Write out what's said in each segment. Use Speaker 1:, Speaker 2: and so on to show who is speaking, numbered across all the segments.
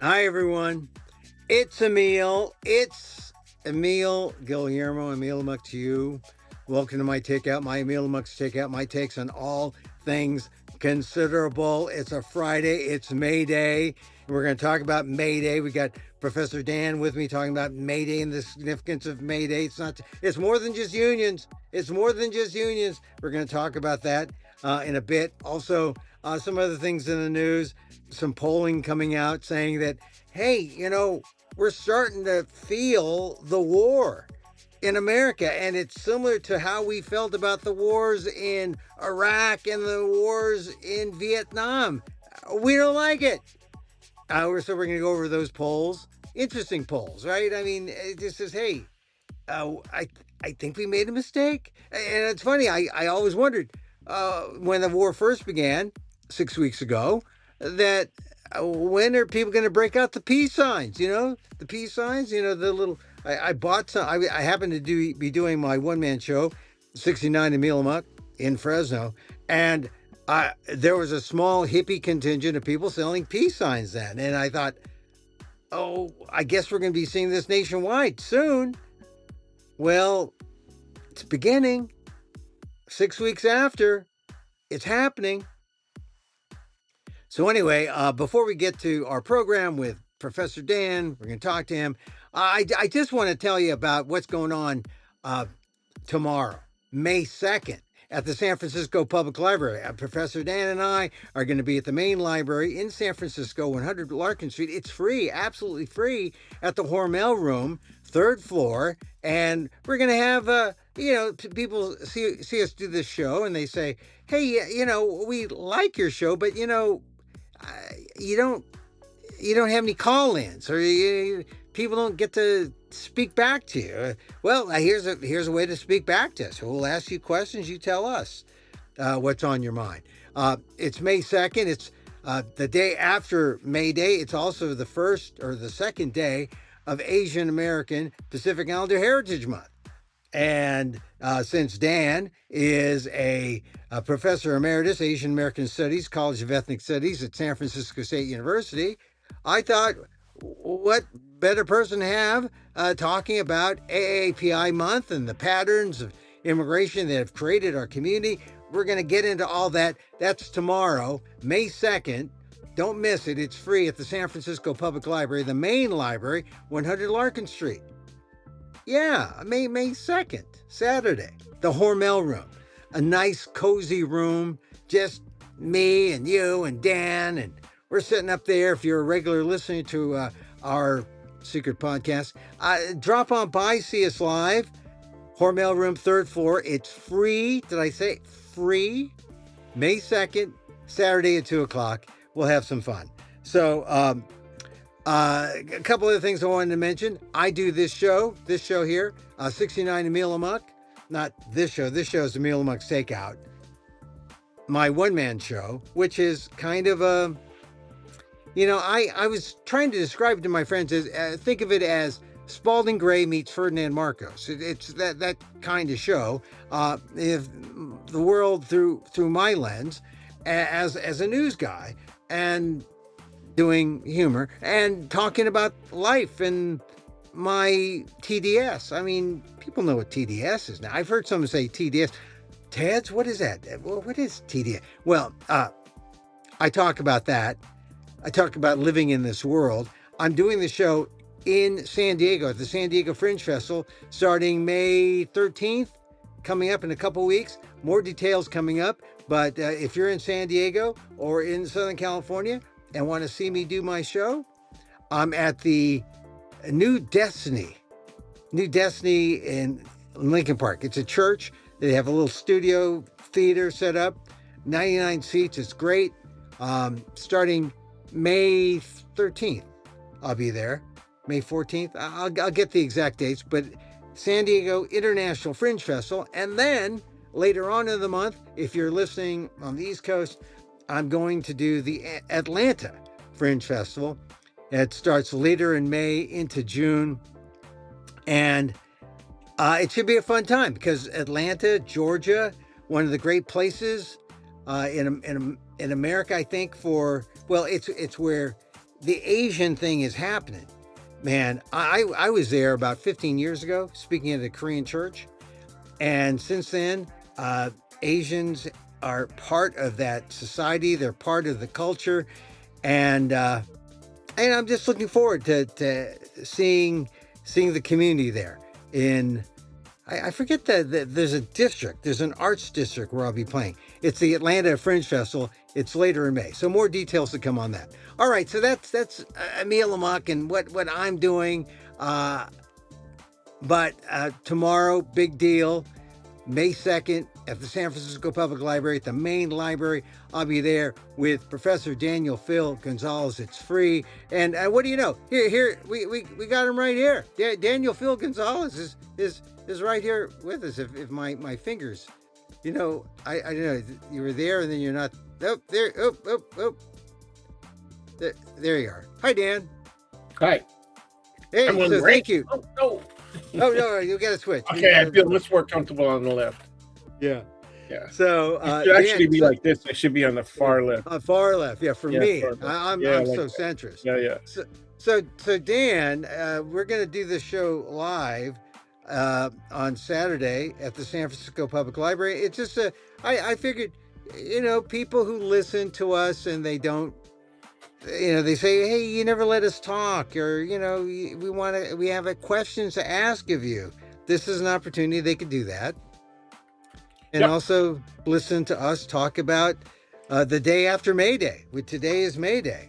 Speaker 1: Hi, everyone. It's Emil. It's Emil Guillermo. Emil Muck to you. Welcome to my takeout, my Emil Muck's takeout, my takes on all things considerable. It's a Friday. It's May Day. We're going to talk about May Day. We got Professor Dan with me talking about May Day and the significance of May Day. It's more than just unions. It's more than just unions. We're going to talk about that in a bit. Also, some other things in the news, some polling coming out saying that, hey, we're starting to feel the war in America, and it's similar to how we felt about the wars in Iraq and the wars in Vietnam. We don't like it. So we're going to go over those polls. Interesting polls, right? I mean, it just says, hey, uh, I I think we made a mistake. And it's funny. I always wondered when the war first began 6 weeks ago that when are people going to break out the peace signs? The peace signs. The little. I bought some. I happened to be doing my one man show, 69 Emil Muck in Fresno, and there was a small hippie contingent of people selling peace signs then, and I thought, oh, I guess we're going to be seeing this nationwide soon. Well, it's beginning. 6 weeks after, it's happening. So anyway, before we get to our program with Professor Dan, we're going to talk to him. I just want to tell you about what's going on tomorrow, May 2nd, at the San Francisco Public Library. Professor Dan and I are going to be at the main library in San Francisco, 100 Larkin Street. It's free, absolutely free, at the Hormel Room, third floor. And we're going to have, people see us do this show and they say, hey, we like your show, but, you don't have any call-ins, or people don't get to speak back to you. Well, here's a way to speak back to us. We'll ask you questions. You tell us what's on your mind. It's May 2nd. It's the day after May Day. It's also the first or the second day of Asian American Pacific Islander Heritage Month. And since Dan is a professor emeritus, Asian American Studies, College of Ethnic Studies at San Francisco State University, I thought, what better person to have talking about AAPI month and the patterns of immigration that have created our community. We're going to get into all that. That's tomorrow, May 2nd. Don't miss it. It's free at the San Francisco Public Library, the main library, 100 Larkin Street. Yeah, May 2nd, Saturday. The Hormel Room, a nice, cozy room, just me and you and Dan, and we're sitting up there. If you're a regular listener to our secret podcast, drop on by, see us live. Hormel Room, third floor. It's free. Did I say free? May 2nd, Saturday at 2 o'clock. We'll have some fun. So, a couple of things I wanted to mention. I do this show here, 69 Emil Muck. Not this show. This show is Emil Muck's Takeout. My one-man show, which is kind of a, I was trying to describe it to my friends as, think of it as Spalding Gray meets Ferdinand Marcos. It's that kind of show. If the world through my lens, as a news guy, and doing humor and talking about life and my TDS. I mean, people know what TDS is now. I've heard someone say TDS. TEDS? What is that? What is TDS? Well, I talk about that. I talk about living in this world. I'm doing the show in San Diego at the San Diego Fringe Festival starting May 13th, coming up in a couple weeks. More details coming up. But if you're in San Diego or in Southern California and want to see me do my show, I'm at the New Destiny in Lincoln Park. It's a church. They have a little studio theater set up, 99 seats. It's great. Starting May 13th, I'll be there. May 14th, I'll get the exact dates, but San Diego International Fringe Festival. And then later on in the month, if you're listening on the East Coast, I'm going to do the Atlanta Fringe Festival. It starts later in May into June. And it should be a fun time because Atlanta, Georgia, one of the great places in America, I think, it's where the Asian thing is happening. Man, I was there about 15 years ago speaking at a Korean church. And since then, Asians are part of that society. They're part of the culture. And I'm just looking forward to seeing the community there. I forget that there's a district, there's an arts district where I'll be playing. It's the Atlanta Fringe Festival. It's later in May, so more details to come on that. All right, so that's Emil Amok and what I'm doing. But tomorrow, big deal. May 2nd at the San Francisco Public Library, at the main library. I'll be there with Professor Daniel Phil Gonzalez. It's free. And what do you know? Here, we got him right here. Daniel Phil Gonzalez is right here with us. If my fingers, I don't know, you were there and then you're not. Oh, there, oh. There you are. Hi, Dan.
Speaker 2: Hi.
Speaker 1: Hey, so thank you.
Speaker 2: Oh, no.
Speaker 1: Oh, no, you got to switch.
Speaker 2: Okay, I feel much more comfortable on the left.
Speaker 1: Yeah.
Speaker 2: Yeah.
Speaker 1: So
Speaker 2: it should actually be like this. I should be on the far left.
Speaker 1: Far left. Yeah, for me. I'm
Speaker 2: like
Speaker 1: so centrist.
Speaker 2: Yeah.
Speaker 1: So Dan, we're going to do this show live on Saturday at the San Francisco Public Library. It's just I figured, people who listen to us and they don't, they say, hey, you never let us talk, or, we have questions to ask of you. This is an opportunity they could do that. And also listen to us talk about the day after May Day, which today is May Day,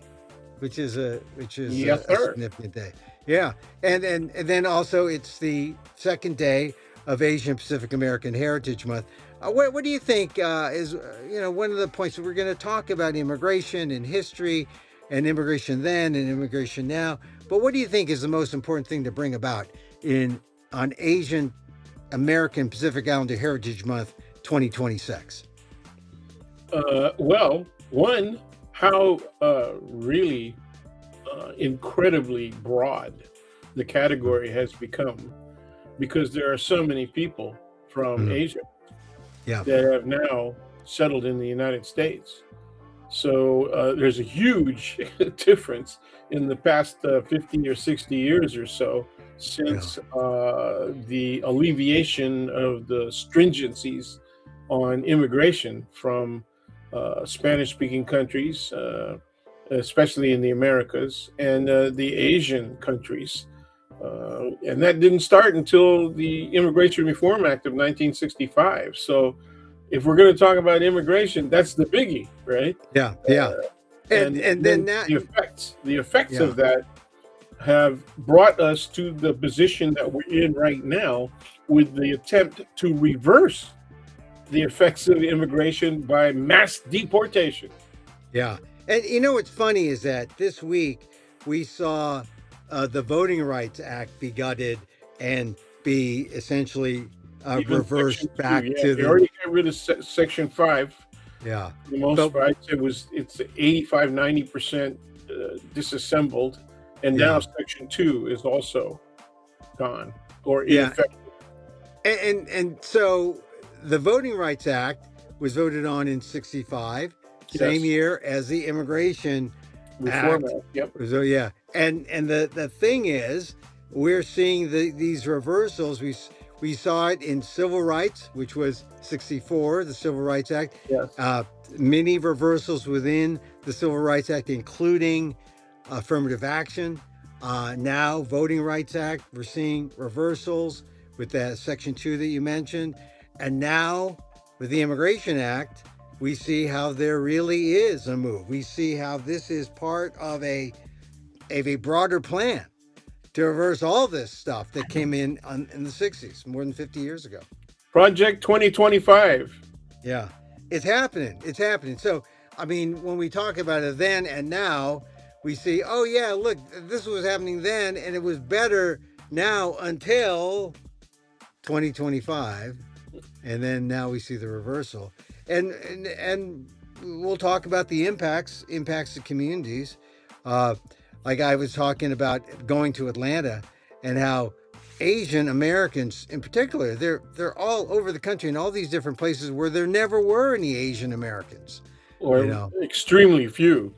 Speaker 1: which is a significant day. Yeah. And then also it's the second day of Asian Pacific American Heritage Month. What do you think is, one of the points that we're going to talk about immigration and history, and immigration then and immigration now. But what do you think is the most important thing to bring about on Asian American Pacific Islander Heritage Month 2026?
Speaker 2: Well, one, how really incredibly broad the category has become, because there are so many people from Asia that have now settled in the United States. So there's a huge difference in the past 50 or 60 years or so since the alleviation of the stringencies on immigration from Spanish-speaking countries, especially in the Americas, and the Asian countries. And that didn't start until the Immigration Reform Act of 1965. So if we're going to talk about immigration, that's the biggie, right?
Speaker 1: Yeah. And then that,
Speaker 2: the effects of that have brought us to the position that we're in right now, with the attempt to reverse the effects of immigration by mass deportation.
Speaker 1: Yeah. And what's funny is that this week we saw the Voting Rights Act be gutted and be essentially reversed back to
Speaker 2: they already got rid of Section 5.
Speaker 1: Yeah.
Speaker 2: For the most part, it's 85-90% disassembled, and now Section 2 is also gone or ineffective.
Speaker 1: And so the Voting Rights Act was voted on in 65, same year as the Immigration
Speaker 2: Reform Act. Yep.
Speaker 1: So and the thing is, we're seeing these reversals. We saw it in civil rights, which was 64, the Civil Rights Act.
Speaker 2: Yes.
Speaker 1: Many reversals within the Civil Rights Act, including affirmative action. Now, Voting Rights Act, we're seeing reversals with that Section 2 that you mentioned. And now, with the Immigration Act, we see how there really is a move. We see how this is part of a broader plan to reverse all this stuff that came in the 60s, more than 50 years ago.
Speaker 2: Project 2025.
Speaker 1: Yeah, it's happening. It's happening. So, I mean, when we talk about it then and now, we see, oh yeah, look, this was happening then and it was better now until 2025. And then now we see the reversal. And we'll talk about the impacts to communities. Like I was talking about going to Atlanta and how Asian Americans in particular, they're all over the country in all these different places where there never were any Asian Americans.
Speaker 2: Or extremely few.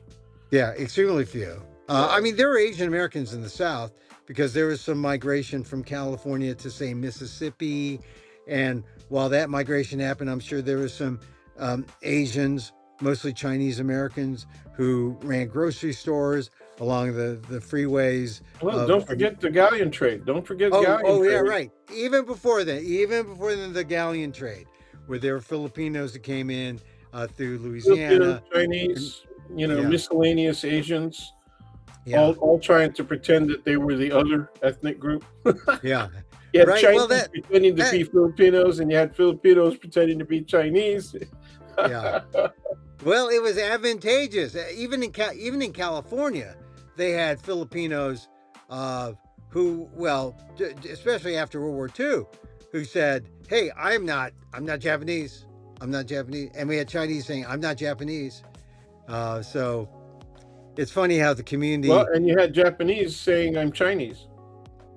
Speaker 1: Yeah, extremely few. I
Speaker 2: Right.
Speaker 1: mean, there were Asian Americans in the South because there was some migration from California to, say, Mississippi. And while that migration happened, I'm sure there was some Asians, mostly Chinese Americans, who ran grocery stores along the freeways
Speaker 2: Well,
Speaker 1: of,
Speaker 2: don't forget the galleon trade. Don't forget galleon
Speaker 1: oh yeah,
Speaker 2: trade.
Speaker 1: right. Even before the galleon trade, where there were Filipinos that came in through
Speaker 2: Filipinos,
Speaker 1: Louisiana. And,
Speaker 2: Chinese,
Speaker 1: yeah,
Speaker 2: miscellaneous Asians,
Speaker 1: yeah,
Speaker 2: all trying to pretend that they were the other ethnic group.
Speaker 1: yeah.
Speaker 2: You had
Speaker 1: Right. Well,
Speaker 2: Chinese pretending to
Speaker 1: that
Speaker 2: be Filipinos, and you had Filipinos pretending to be Chinese.
Speaker 1: yeah. Well, it was advantageous. Even in California, they had Filipinos who, well, especially after World War II, who said, "Hey, I'm not Japanese. I'm not Japanese." And we had Chinese saying, "I'm not Japanese." So it's funny how the
Speaker 2: Well,
Speaker 1: community.
Speaker 2: and you had Japanese saying, "I'm Chinese."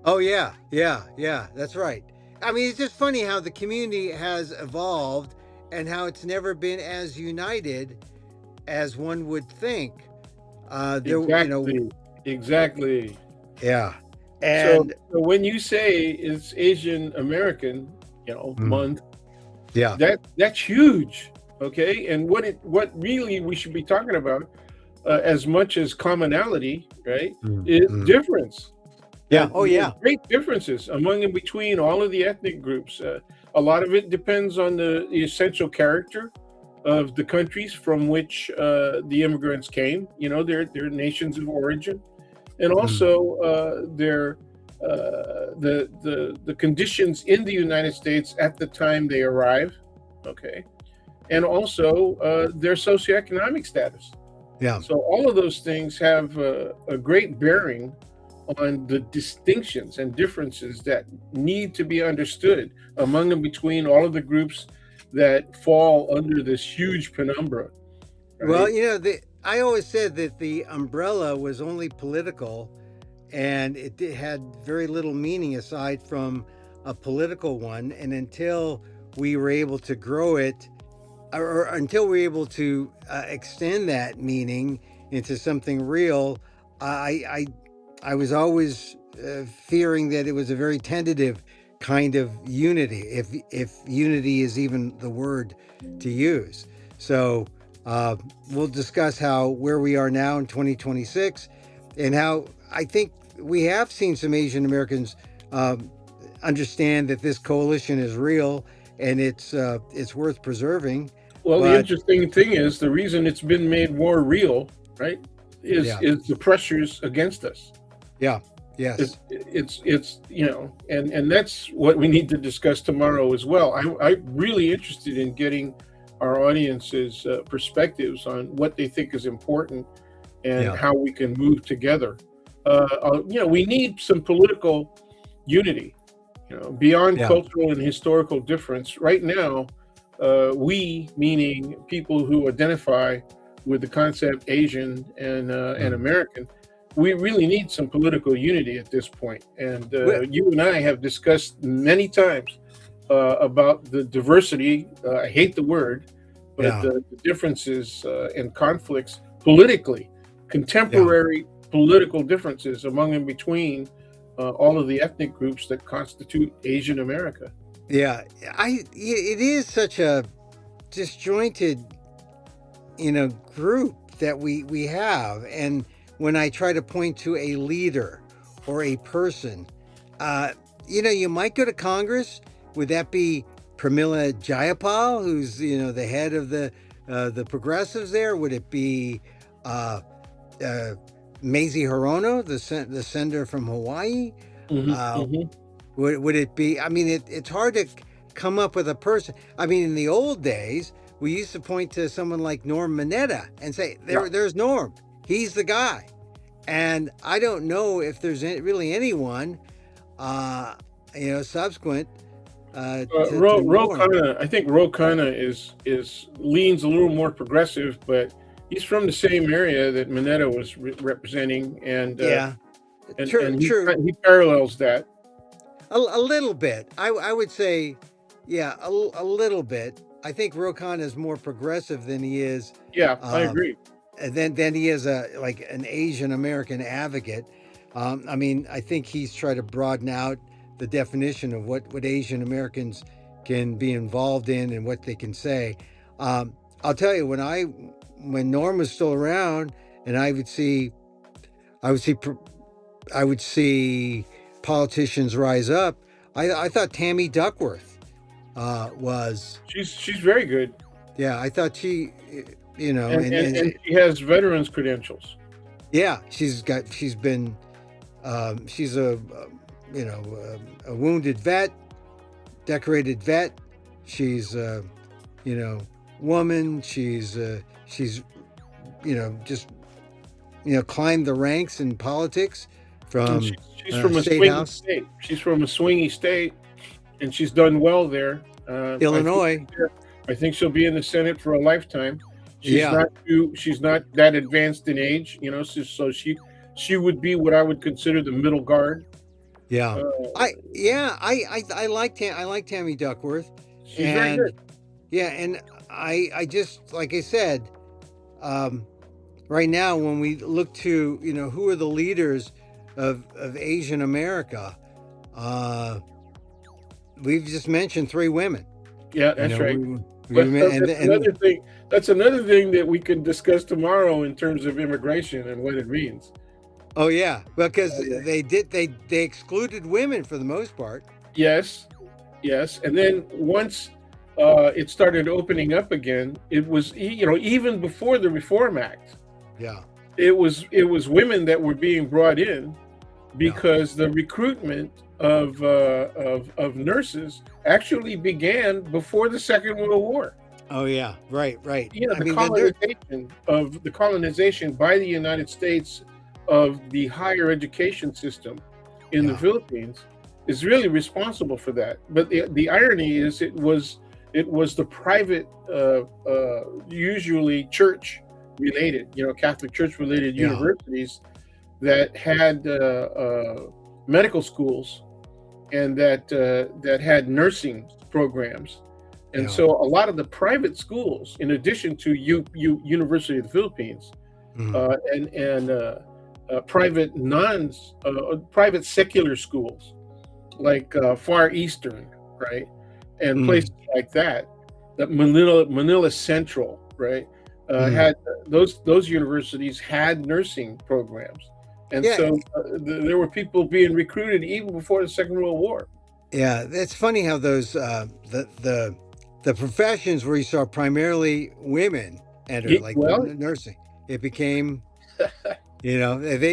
Speaker 1: Oh yeah, yeah, yeah. That's right. I mean, it's just funny how the community has evolved and how it's never been as united as one would think. You know,
Speaker 2: Exactly, exactly.
Speaker 1: yeah,
Speaker 2: So,
Speaker 1: and
Speaker 2: so when you say it's Asian American,
Speaker 1: mm,
Speaker 2: month,
Speaker 1: yeah,
Speaker 2: that's huge. Okay, and what really we should be talking about, as much as commonality, right,
Speaker 1: mm,
Speaker 2: is
Speaker 1: mm.
Speaker 2: difference.
Speaker 1: Yeah, oh
Speaker 2: There's
Speaker 1: yeah,
Speaker 2: great differences among and between all of the ethnic groups. A lot of it depends on the essential character of the countries from which the immigrants came. Their nations of origin, and
Speaker 1: mm,
Speaker 2: also their the conditions in the United States at the time they arrive. Okay, and also their socioeconomic status.
Speaker 1: yeah.
Speaker 2: So all of those things have a great bearing on the distinctions and differences that need to be understood among and between all of the groups that fall under this huge penumbra,
Speaker 1: Well,
Speaker 2: right?
Speaker 1: I always said that the umbrella was only political, and had very little meaning aside from a political one. And until we were able to grow it, or until we were able to extend that meaning into something real, I I was always fearing that it was a very tentative kind of unity, if unity is even the word to use. So we'll discuss how where we are now in 2026, and how I think we have seen some Asian Americans understand that this coalition is real and it's worth preserving.
Speaker 2: Well, the
Speaker 1: But
Speaker 2: interesting thing is the reason it's been made more real, right, is
Speaker 1: yeah,
Speaker 2: is the pressures against us.
Speaker 1: yeah,
Speaker 2: It's
Speaker 1: yes,
Speaker 2: it's and that's what we need to discuss tomorrow as well. I'm really interested in getting our audience's perspectives on what they think is important and
Speaker 1: yeah,
Speaker 2: how we can move together. We need some political unity, beyond
Speaker 1: yeah,
Speaker 2: cultural and historical difference. Right now, we, meaning people who identify with the concept Asian and
Speaker 1: mm.
Speaker 2: American, we really need some political unity at this point. And
Speaker 1: Well,
Speaker 2: you and I have discussed many times about the diversity. I hate the word, but
Speaker 1: yeah,
Speaker 2: the differences and conflicts politically,
Speaker 1: yeah.
Speaker 2: contemporary political differences among and between all of the ethnic groups that constitute Asian America.
Speaker 1: Yeah, it is such a disjointed, group that we have. And when I try to point to a leader or a person, uh, you might go to Congress. Would that be Pramila Jayapal, who's the head of the progressives there? Would it be uh, uh, Mazie Hirono, the senator from Hawaii?
Speaker 2: Hmm.
Speaker 1: Uh,
Speaker 2: Hmm.
Speaker 1: would it be? I mean, it's hard to come up with a person. I mean, in the old days, we used to point to someone like Norm Mineta and say,
Speaker 2: Yeah.
Speaker 1: there's Norm. He's the guy." And I don't know if there's really anyone, uh, subsequent to
Speaker 2: Ro
Speaker 1: Norm.
Speaker 2: Khanna, I think Ro Khanna is leans a little more progressive, but he's from the same area that Mineta was representing, and
Speaker 1: Yeah, true.
Speaker 2: he parallels that.
Speaker 1: A little bit. I would say, yeah, a little bit. I think Rokan is more progressive than he is.
Speaker 2: Yeah, I
Speaker 1: Um,
Speaker 2: agree.
Speaker 1: then he is an Asian American advocate. I mean, I think he's tried to broaden out the definition of what Asian Americans can be involved in and what they can say. I'll tell you, when Norm was still around, and I would see I would see politicians rise up. I thought Tammy Duckworth was.
Speaker 2: She's very good,
Speaker 1: Yeah, I thought she,
Speaker 2: and she has veterans credentials.
Speaker 1: yeah, she's been, she's a wounded vet, decorated vet. She's woman. She's just climbed the ranks in politics
Speaker 2: And
Speaker 1: from
Speaker 2: she's from a
Speaker 1: state
Speaker 2: swingy
Speaker 1: house,
Speaker 2: state. She's from a swingy state, and she's done well there.
Speaker 1: Illinois.
Speaker 2: I think she'll be in the Senate for a lifetime.
Speaker 1: Yeah.
Speaker 2: She's not that advanced in age, so she would be what I would consider the middle guard.
Speaker 1: Yeah,
Speaker 2: Uh,
Speaker 1: I like Tammy Duckworth,
Speaker 2: she's very
Speaker 1: and
Speaker 2: good.
Speaker 1: yeah, and I just, like I said, right now when we look to who are the leaders of Asian America, uh, we've just mentioned three women.
Speaker 2: Yeah,
Speaker 1: You
Speaker 2: that's
Speaker 1: know,
Speaker 2: right.
Speaker 1: we
Speaker 2: But
Speaker 1: and
Speaker 2: that's another thing. That's another thing that we can discuss tomorrow in terms of immigration and what it means.
Speaker 1: oh yeah, because
Speaker 2: Oh, yeah.
Speaker 1: they excluded women for the most part.
Speaker 2: Yes, yes. And then once it started opening up again, it was even before the Reform Act,
Speaker 1: Yeah,
Speaker 2: it was women that were being brought in
Speaker 1: yeah,
Speaker 2: because the recruitment of nurses actually began before the Second World War.
Speaker 1: oh yeah, right. I
Speaker 2: The
Speaker 1: mean,
Speaker 2: colonization by the United States of the higher education system in the
Speaker 1: yeah,
Speaker 2: Philippines is really responsible for that. But the irony is it was the private, usually church related, Catholic church related
Speaker 1: yeah,
Speaker 2: universities that had medical schools and that had nursing programs. And
Speaker 1: yeah.
Speaker 2: so a lot of the private schools, in addition to University of the Philippines,
Speaker 1: Mhm.
Speaker 2: and private secular schools like Far Eastern, right, and
Speaker 1: Mm,
Speaker 2: places like that, that Manila Central, right,
Speaker 1: mm.
Speaker 2: had those universities had nursing programs, and
Speaker 1: Yeah,
Speaker 2: so there were people being recruited even before the Second World War.
Speaker 1: yeah. It's funny how those the professions where you saw primarily women enter, like
Speaker 2: Well,
Speaker 1: nursing, it became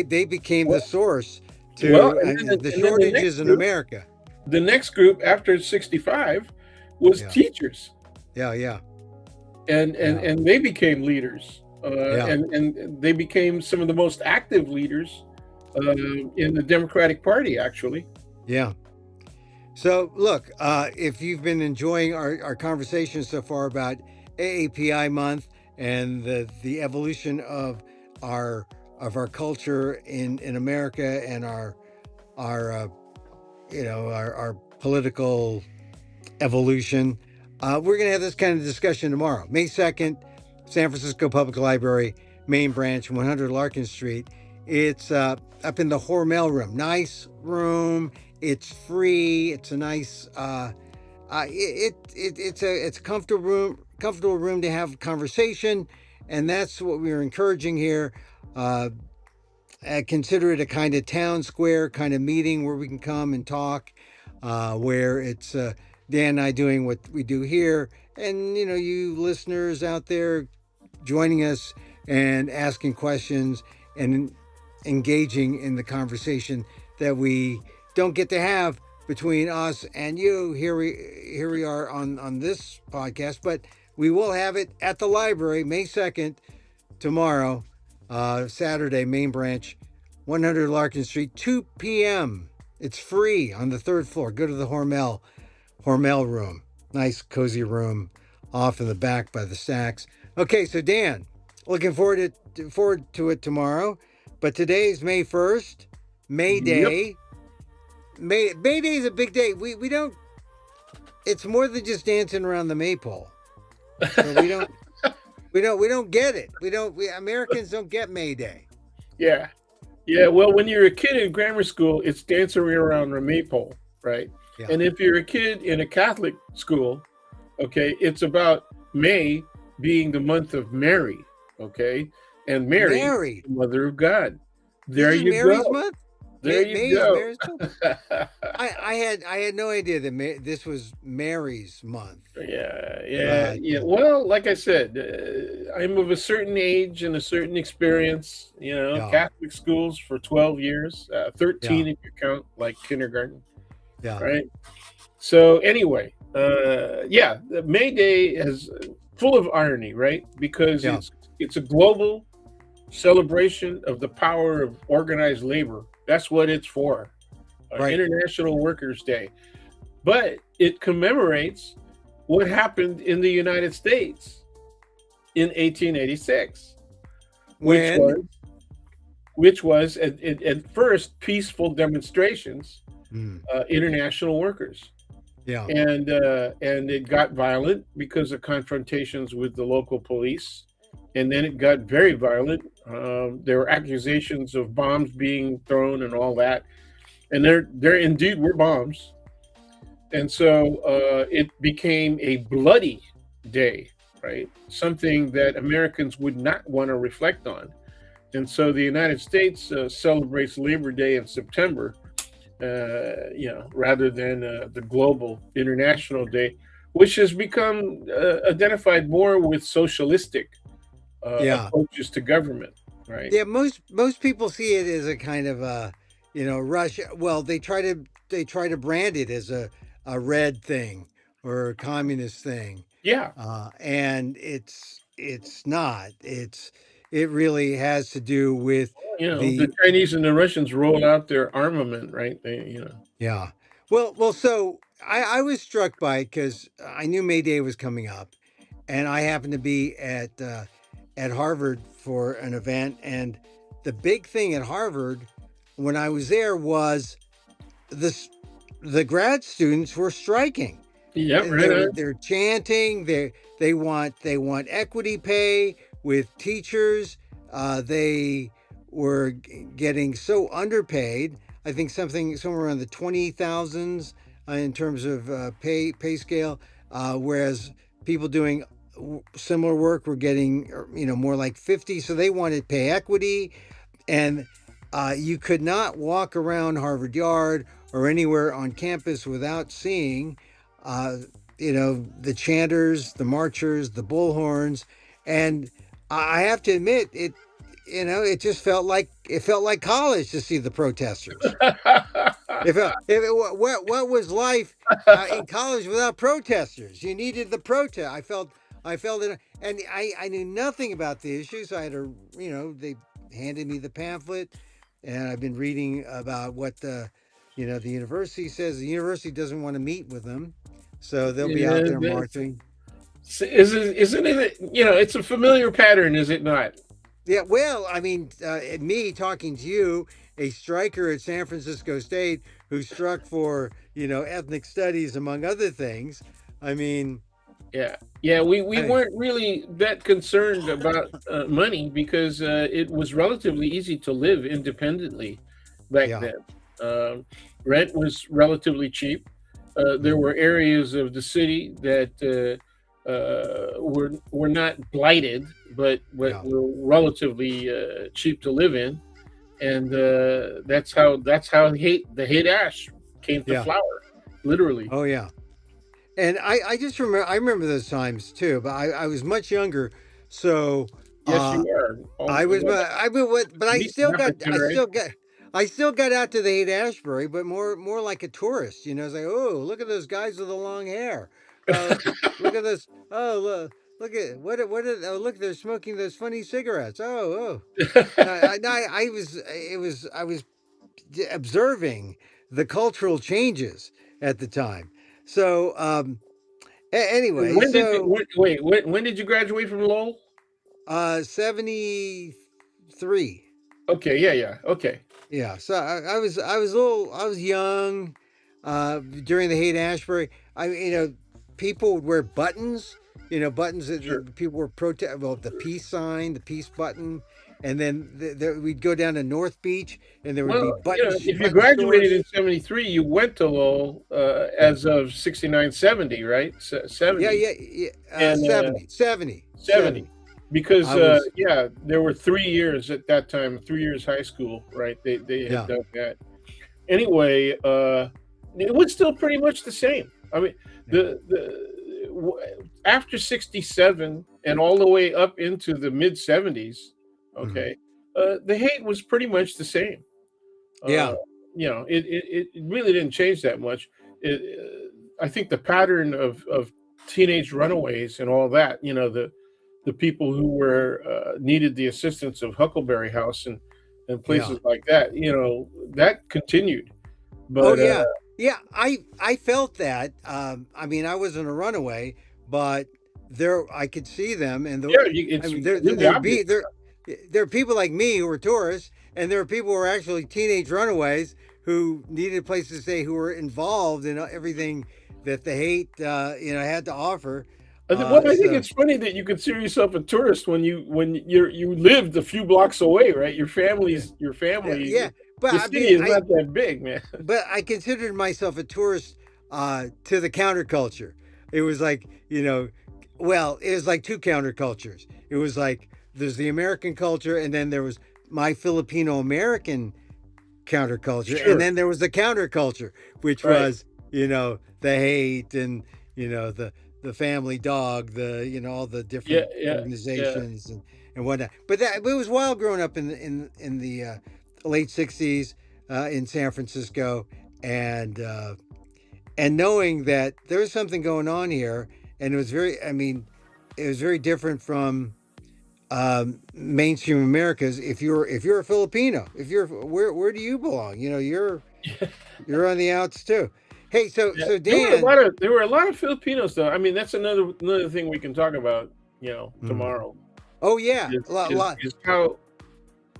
Speaker 1: they became the
Speaker 2: well,
Speaker 1: source
Speaker 2: well,
Speaker 1: to the
Speaker 2: and then
Speaker 1: shortages in America.
Speaker 2: the next group after 65 was
Speaker 1: Yeah,
Speaker 2: teachers,
Speaker 1: yeah, yeah,
Speaker 2: and
Speaker 1: yeah,
Speaker 2: they became leaders,
Speaker 1: yeah,
Speaker 2: and they became some of the most active leaders in the Democratic Party, actually.
Speaker 1: yeah. So look, if you've been enjoying our conversation so far about AAPI month and the evolution our our culture in America and our our political evolution, we're going to have this kind of discussion tomorrow, May 2nd, San Francisco Public Library, main branch, 100 Larkin Street. It's up in the Hormel room. Nice room. It's free. It's a nice. It's a comfortable room to have conversation, and that's what we're encouraging here. Uh, Consider it a kind of town square kind of meeting where we can come and talk, where it's Dan and I doing what we do here, and you listeners out there joining us and asking questions and engaging in the conversation that we don't get to have between us and you. Here we are on this podcast, but we will have it at the library May 2nd, tomorrow, Saturday, main branch, 100 Larkin Street, 2 p.m. It's free on the third floor. Go to the Hormel room. Nice cozy room off in the back by the stacks. Okay, so Dan, looking forward to it tomorrow. But today's May 1st, May
Speaker 2: Yep.
Speaker 1: Day. May Day is a big day. We don't. It's more than just dancing around the maypole. So We don't get it. We Americans don't get May Day.
Speaker 2: Yeah. Yeah, well, when you're a kid in grammar school, it's dancing around a maypole, right?
Speaker 1: Yeah.
Speaker 2: And if you're a kid in a Catholic school, okay, it's about May being the month of Mary, okay? And Mary,
Speaker 1: Mary.
Speaker 2: the mother of God.
Speaker 1: This
Speaker 2: There
Speaker 1: is
Speaker 2: you
Speaker 1: Mary's
Speaker 2: go.
Speaker 1: month.
Speaker 2: There you
Speaker 1: May is
Speaker 2: go.
Speaker 1: Mary's month. I had no idea that this was Mary's month.
Speaker 2: Yeah, yeah,
Speaker 1: But
Speaker 2: yeah. Well, like I said, I'm of a certain age and a certain experience.
Speaker 1: yeah,
Speaker 2: Catholic schools for 12 years,
Speaker 1: yeah,
Speaker 2: 13 if you count like kindergarten,
Speaker 1: yeah,
Speaker 2: right? So anyway, yeah, May Day is full of irony, right? Because
Speaker 1: yeah.
Speaker 2: it's a global celebration of the power of organized labor. That's what it's for.
Speaker 1: Right.
Speaker 2: International Workers' Day, but it commemorates what happened in the United States in 1886, which
Speaker 1: When?
Speaker 2: was which was at first peaceful demonstrations,
Speaker 1: Mm,
Speaker 2: international workers,
Speaker 1: yeah.
Speaker 2: and it got violent because of confrontations with the local police, and then it got very violent. There were accusations of bombs being thrown and all that, and there indeed were bombs, and so it became a bloody day, right? Something that Americans would not want to reflect on. And so the United States celebrates Labor Day in September, rather than the global international day, which has become identified more with socialistic
Speaker 1: Yeah.
Speaker 2: approaches to government, right?
Speaker 1: Yeah, most people see it as a kind of Russia. Well, they try to brand it as a red thing or a communist thing,
Speaker 2: Yeah,
Speaker 1: and it's not. It really has to do with
Speaker 2: the
Speaker 1: the
Speaker 2: Chinese and the Russians roll out their armament, right?
Speaker 1: yeah. Well. So I was struck by it because I knew May Day was coming up, and I happened to be at Harvard for an event, and the big thing at Harvard when I was there was this the grad students were striking.
Speaker 2: Yeah,
Speaker 1: And
Speaker 2: right on.
Speaker 1: they're chanting. They want equity pay with teachers. They were getting so underpaid. I think somewhere around the 20,000s in terms of pay scale, whereas people doing similar work were getting more like 50. So they wanted pay equity, and you could not walk around Harvard Yard or anywhere on campus without seeing, uh, the chanters, the marchers, the bullhorns, and I have to admit, it felt like college to see the protesters. What was life in college without protesters? You needed the protest. I felt it, and I knew nothing about the issues. I had to, they handed me the pamphlet, and I've been reading about what the university says. The university doesn't want to meet with them, so they'll be out
Speaker 2: Yeah,
Speaker 1: there marching.
Speaker 2: isn't it? It's a familiar pattern, is it not?
Speaker 1: Yeah, well, I mean, me talking to you, a striker at San Francisco State who struck for ethnic studies among other things. I mean,
Speaker 2: Yeah, yeah. We
Speaker 1: I,
Speaker 2: weren't really that concerned about money because it was relatively easy to live independently back
Speaker 1: yeah,
Speaker 2: then. Um, Rent was relatively cheap. There
Speaker 1: mhm,
Speaker 2: were areas of the city that were not blighted, but
Speaker 1: yeah,
Speaker 2: were relatively cheap to live in, and that's how the hate ash came to
Speaker 1: yeah.
Speaker 2: flower, literally.
Speaker 1: Oh yeah. And I remember those times too, but I was much younger, so
Speaker 2: Yes,
Speaker 1: uh,
Speaker 2: you are.
Speaker 1: I was,
Speaker 2: What,
Speaker 1: I mean, what, but
Speaker 2: at
Speaker 1: I
Speaker 2: least
Speaker 1: still
Speaker 2: half a
Speaker 1: got, I still
Speaker 2: generation.
Speaker 1: got, I still got out to the Haight Ashbury, but more like a tourist. It's like, oh, look at those guys with the long hair. Uh, Look at this. Oh, look at oh, look, they're smoking those funny cigarettes. Oh. I was observing the cultural changes at the time. So, anyway,
Speaker 2: When did you
Speaker 1: so
Speaker 2: wait? When did you graduate from Lowell?
Speaker 1: 73.
Speaker 2: Okay, yeah, yeah. Okay.
Speaker 1: Yeah, so I was young during the Haight Ashbury. People would wear buttons buttons
Speaker 2: Sure.
Speaker 1: that people were protest. Well, the peace sign, the peace button, and then we'd go down to North Beach, and there would be
Speaker 2: Well, if you
Speaker 1: button
Speaker 2: graduated in
Speaker 1: stores.
Speaker 2: '73, you went to Lowell
Speaker 1: Yeah,
Speaker 2: as of 69, 70, right?
Speaker 1: yeah,
Speaker 2: 70
Speaker 1: yeah, yeah.
Speaker 2: and
Speaker 1: 70, 70,
Speaker 2: 70,
Speaker 1: 70.
Speaker 2: because
Speaker 1: I was,
Speaker 2: there were 3 years at that time, 3 years high school, right? They had
Speaker 1: yeah,
Speaker 2: done that. Anyway, it was still pretty much the same. I mean,
Speaker 1: yeah.
Speaker 2: after '67 and all the way up into the mid '70s,
Speaker 1: Mhm.
Speaker 2: okay, the hate was pretty much the same. Uh,
Speaker 1: Yeah,
Speaker 2: it really didn't change that much. I think the pattern of teenage runaways and all that, the people who were needed the assistance of Huckleberry House and
Speaker 1: yeah.
Speaker 2: places like that, that continued.
Speaker 1: Oh
Speaker 2: But
Speaker 1: yeah, yeah. I felt that. I mean, I wasn't a runaway, but there I could see them, and
Speaker 2: yeah,
Speaker 1: I
Speaker 2: it's
Speaker 1: mean,
Speaker 2: really obvious.
Speaker 1: there are people like me who were tourists, and there are people who are actually teenage runaways who needed a place to stay, who were involved in everything that the hate had to offer.
Speaker 2: Well, I think
Speaker 1: So
Speaker 2: it's funny that you consider yourself a tourist when you lived a few blocks away, right?
Speaker 1: yeah,
Speaker 2: Your
Speaker 1: yeah,
Speaker 2: family,
Speaker 1: yeah. But
Speaker 2: the
Speaker 1: I
Speaker 2: city
Speaker 1: mean,
Speaker 2: is not that big, man.
Speaker 1: I considered myself a tourist to the counterculture. It was like, well, it was like two countercultures. It was like there's the American culture, and then there was my Filipino American counterculture, and
Speaker 2: Sure,
Speaker 1: then there was the counterculture, which
Speaker 2: right.
Speaker 1: was, the hate and, the family dog, all the
Speaker 2: Yeah,
Speaker 1: different
Speaker 2: yeah, yeah.
Speaker 1: organizations and whatnot. But it was wild growing up in the late '60s in San Francisco, and knowing that there was something going on here, and it was I mean, it was very different from mainstream America's. If you're a Filipino, if you're where do you belong? You're on the outs too. Hey,
Speaker 2: Yeah,
Speaker 1: so Dan.
Speaker 2: there were a lot of Filipinos though. I mean, that's another thing we can talk about,
Speaker 1: Mhm.
Speaker 2: tomorrow
Speaker 1: Oh yeah,
Speaker 2: is
Speaker 1: a lot, lot.
Speaker 2: how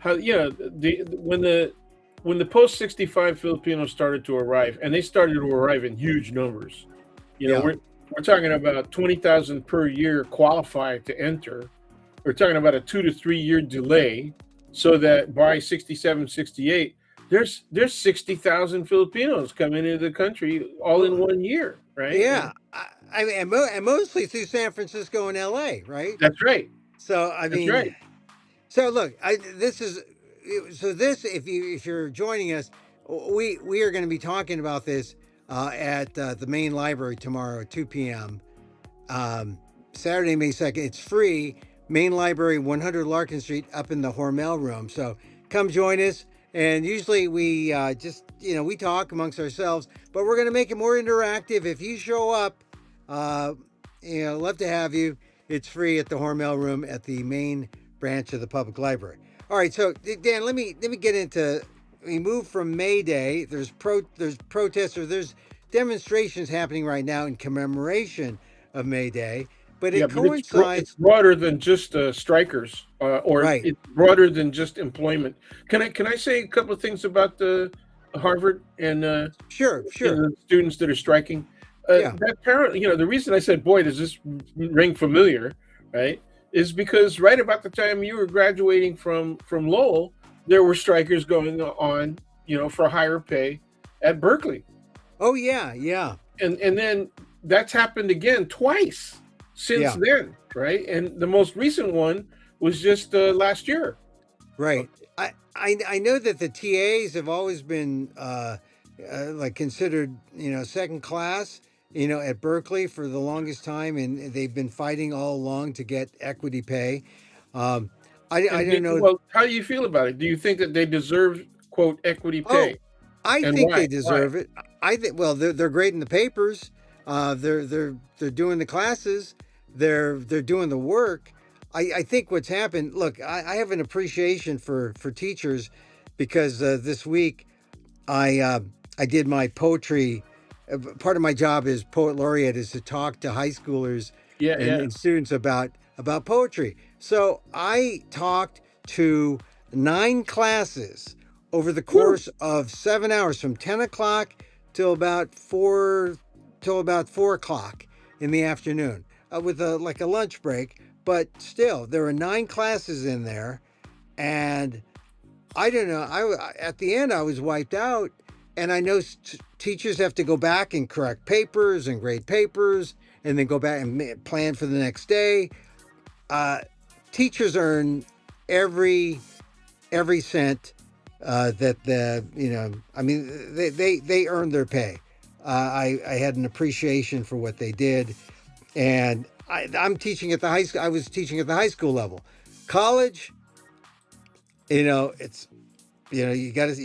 Speaker 2: when the post '65 Filipinos started to arrive, and they started to arrive in huge numbers.
Speaker 1: Yeah.
Speaker 2: We're talking about 20,000 per year qualified to enter. We're talking about a 2 to 3 year delay, so that by '67, '68, there's 60,000 Filipinos coming into the country all in
Speaker 1: Well,
Speaker 2: 1 year, right?
Speaker 1: yeah. I mean, and mostly through San Francisco and L.A. Right.
Speaker 2: That's right.
Speaker 1: So I
Speaker 2: That's
Speaker 1: mean,
Speaker 2: right.
Speaker 1: so look, this is so this if you're joining us, we are going to be talking about this at the main library tomorrow at 2 p.m. Saturday, May 2nd. It's free. Main Library, 100 Larkin Street, up in the Hormel room. So come join us. And usually we just, we talk amongst ourselves, but we're going to make it more interactive. If you show up, uh, love to have you. It's free at the Hormel room at the main branch of the public library. All right, so Dan, let me get into. We move from May Day. There's protests or there's demonstrations happening right now in commemoration of May Day, but
Speaker 2: Yeah,
Speaker 1: it
Speaker 2: but it's
Speaker 1: coincides.
Speaker 2: broader than just strikers, or
Speaker 1: Right.
Speaker 2: it's broader than just employment. Can I say a couple of things about the Harvard and
Speaker 1: Sure, sure.
Speaker 2: the students that are striking?
Speaker 1: Yeah.
Speaker 2: That apparently, the reason I said, "Boy, does this ring familiar?" Right, is because right about the time you were graduating from Lowell, there were strikers going on, for higher pay at Berkeley.
Speaker 1: Oh yeah, yeah,
Speaker 2: And then that's happened again twice since
Speaker 1: yeah.
Speaker 2: then, right? And the most recent one was just last year.
Speaker 1: Right.
Speaker 2: Okay.
Speaker 1: I know that the TAs have always been like considered, second class, at Berkeley for the longest time, and they've been fighting all along to get equity pay. Um, I don't know.
Speaker 2: Well, how do you feel about it? Do you think that they deserve, quote, equity
Speaker 1: Oh,
Speaker 2: pay,
Speaker 1: I
Speaker 2: and
Speaker 1: think
Speaker 2: why?
Speaker 1: they
Speaker 2: Why?
Speaker 1: deserve it. I think. Well, they're grading the papers. They're doing the classes. They're doing the work. I think what's happened. Look, I have an appreciation for teachers because this week I did my poetry. Part of my job as poet laureate is to talk to high schoolers
Speaker 2: Yeah, yeah.
Speaker 1: and students about poetry. So I talked to 9 classes over the
Speaker 2: Woo.
Speaker 1: course of 7 hours, from 10 o'clock till about 4 o'clock in the afternoon. with a like a lunch break, but still there were 9 classes in there, and I don't know. At the end I was wiped out, and I know teachers have to go back and correct papers and grade papers, and then go back and plan for the next day. Uh, Teachers earn every cent that I mean they earn their pay. I had an appreciation for what they did, and I'm teaching at the high school. I was teaching at the high school level. College, it's you got to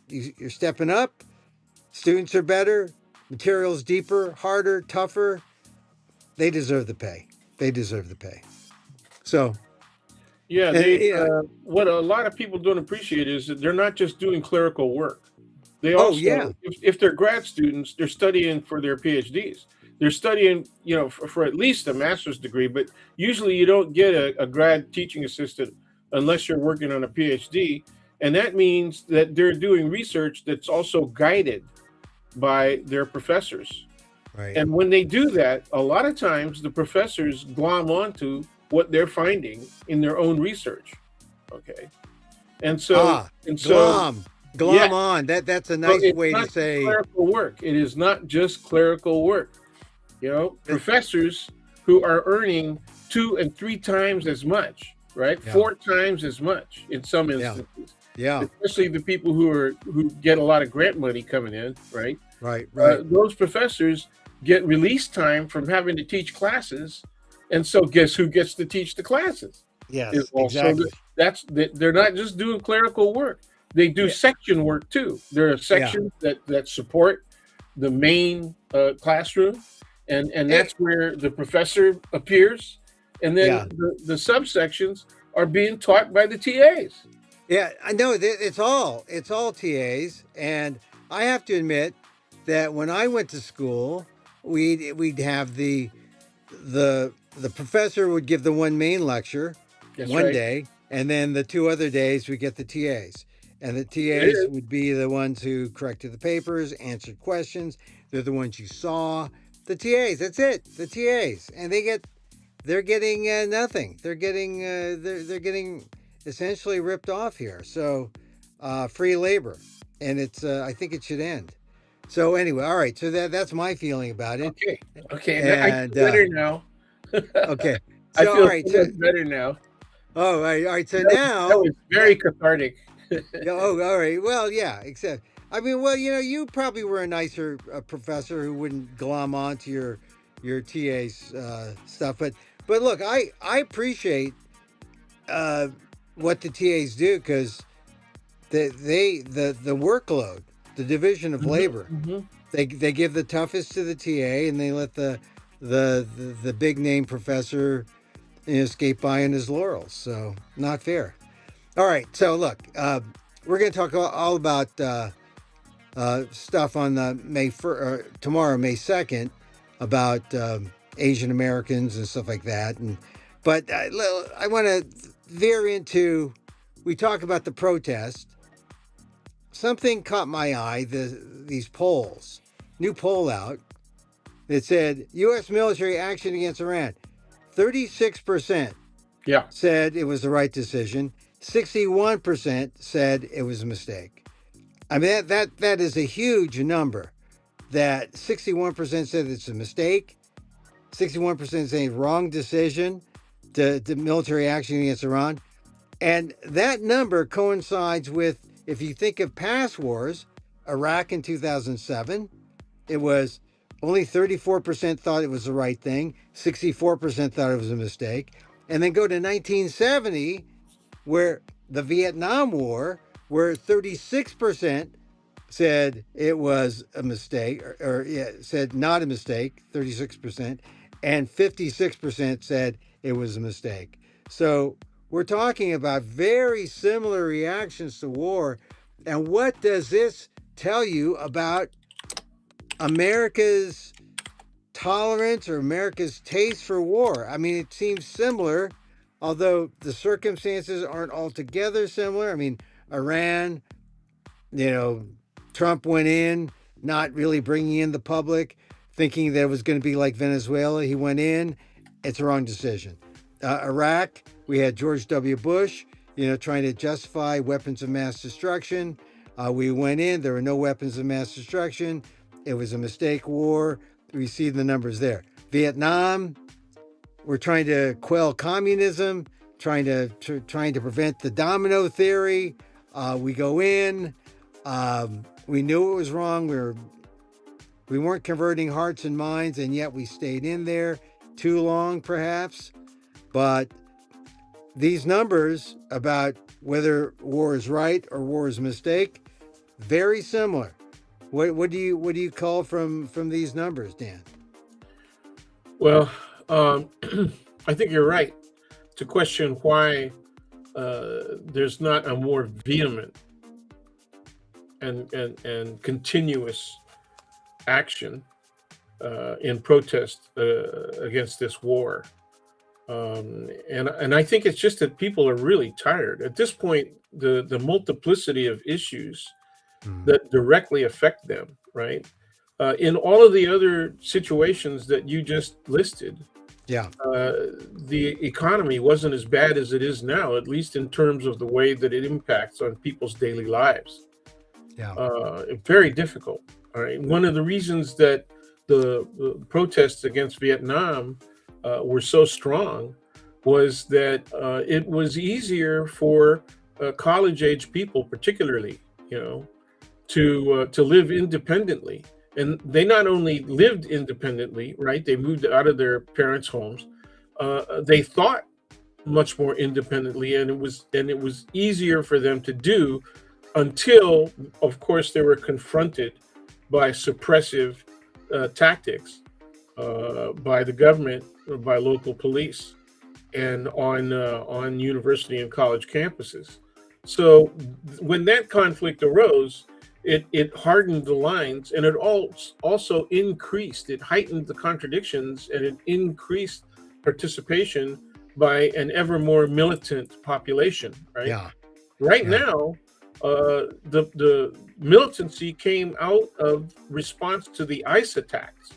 Speaker 1: you're stepping up. Students are better, materials deeper, harder, tougher. They deserve the pay. They deserve the pay. So,
Speaker 2: Yeah,
Speaker 1: and,
Speaker 2: they what a lot of people don't appreciate is that they're not just doing clerical work. They
Speaker 1: oh
Speaker 2: also,
Speaker 1: yeah,
Speaker 2: if they're grad students, they're studying for their PhDs. They're studying, for at least a master's degree, but usually you don't get a grad teaching assistant unless you're working on a PhD. And that means that they're doing research that's also guided by their professors.
Speaker 1: right.
Speaker 2: And when they do that, a lot of times the professors glom onto what they're finding in their own research. Okay. And so,
Speaker 1: Ah,
Speaker 2: and so,
Speaker 1: glom,
Speaker 2: yeah,
Speaker 1: glom on. That's a
Speaker 2: so
Speaker 1: nice
Speaker 2: it's
Speaker 1: way to
Speaker 2: not just
Speaker 1: say.
Speaker 2: clerical work. It is not just clerical work. Professors who are earning 2 and 3 times as much, right?
Speaker 1: Yeah,
Speaker 2: 4 times as much in some
Speaker 1: yeah,
Speaker 2: instances,
Speaker 1: yeah.
Speaker 2: especially the people who get a lot of grant money coming in, right?
Speaker 1: Right, right.
Speaker 2: Those professors get release time from having to teach classes, and so guess who gets to teach the classes? Is
Speaker 1: Yes,
Speaker 2: also
Speaker 1: exactly.
Speaker 2: they're not just doing clerical work; they do
Speaker 1: Yeah,
Speaker 2: section work too. There are
Speaker 1: yeah.
Speaker 2: sections that support the main classroom, and
Speaker 1: Eh,
Speaker 2: that's where the professor appears, and then
Speaker 1: yeah,
Speaker 2: the subsections are being taught by the TAs.
Speaker 1: yeah. I know it's all TAs, and I have to admit that when I went to school, we'd have the professor would give the one main lecture
Speaker 2: That's
Speaker 1: one
Speaker 2: right.
Speaker 1: day, and then the 2 other days we get the TAs. And the
Speaker 2: It
Speaker 1: TAs
Speaker 2: is.
Speaker 1: would be the ones who corrected the papers, answered questions. They're the ones you saw. The TAs, that's it. The TAs, and they're getting nothing. They're getting essentially ripped off here. So free labor, and it's I think it should end. So anyway, all right. So that's my feeling about it.
Speaker 2: Okay. Okay. And I
Speaker 1: And
Speaker 2: feel better now.
Speaker 1: okay.
Speaker 2: I
Speaker 1: So all
Speaker 2: feel
Speaker 1: right.
Speaker 2: so
Speaker 1: So
Speaker 2: much better now.
Speaker 1: all right. So
Speaker 2: That
Speaker 1: now
Speaker 2: was
Speaker 1: that
Speaker 2: very cathartic.
Speaker 1: yeah, oh, all right. Well, yeah. Except I mean, well, you probably were a nicer professor who wouldn't glom onto your TA's stuff, but look, I appreciate uh, what the TAs do because the workload, the division of
Speaker 2: Mhm,
Speaker 1: labor,
Speaker 2: mhm.
Speaker 1: they give the toughest to the TA, and they let the big name professor skate by on his laurels. So not fair. All right, so look, we're going to talk all about stuff on the tomorrow, May 2nd, about Asian Americans and stuff like that. But I want to veer into. We talk about the protest. Something caught my eye. These polls, new poll out that said U.S. military action against Iran. 36%
Speaker 2: Yeah.
Speaker 1: said it was the right decision. 61% said it was a mistake. I mean that is a huge number. That 61% said it's a mistake. 61% saying wrong decision to military action against Iran. And that number coincides with, if you think of past wars, Iraq in 2007, it was only 34% thought it was the right thing, 64% thought it was a mistake. And then go to 1970, where the Vietnam War, where 36% said it was a mistake, or yeah, said not a mistake, 36%, and 56% said it was a mistake. So we're talking about very similar reactions to war. And what does this tell you about America's tolerance or America's taste for war? I mean, it seems similar, although the circumstances aren't altogether similar. I mean, Iran, you know, Trump went in, not really bringing in the public, thinking that it was going to be like Venezuela. He went in, it's a wrong decision. Iraq, we had George W. Bush, trying to justify weapons of mass destruction. We went in, there were no weapons of mass destruction. It was a mistake war. We see the numbers there. Vietnam, we're trying to quell communism, trying to prevent the domino theory. We go in. We knew it was wrong. We weren't converting hearts and minds, and yet we stayed in there too long, perhaps. But these numbers about whether war is right or war is a mistake, very similar. What do you call from these numbers, Dan?
Speaker 2: Well, I think you're right to question why there's not a more vehement and continuous action in protest against this war. And I think it's just that people are really tired. At this point, the multiplicity of issues that directly affect them, right? In all of the other situations that you just listed, the economy wasn't as bad as it is now, at least in terms of the way that it impacts on people's daily lives. Very difficult. All right. One of the reasons that the protests against Vietnam were so strong was that it was easier for college-age people, particularly, to live independently. And they not only lived independently, right? They moved out of their parents' homes. They thought much more independently, and it was easier for them to do until, of course, they were confronted by suppressive tactics by the government, or by local police, and on university and college campuses. So when that conflict arose, it hardened the lines, and it also increased, it heightened the contradictions, and it increased participation by an ever more militant population, right? Now, the militancy came out of response to the ICE attacks.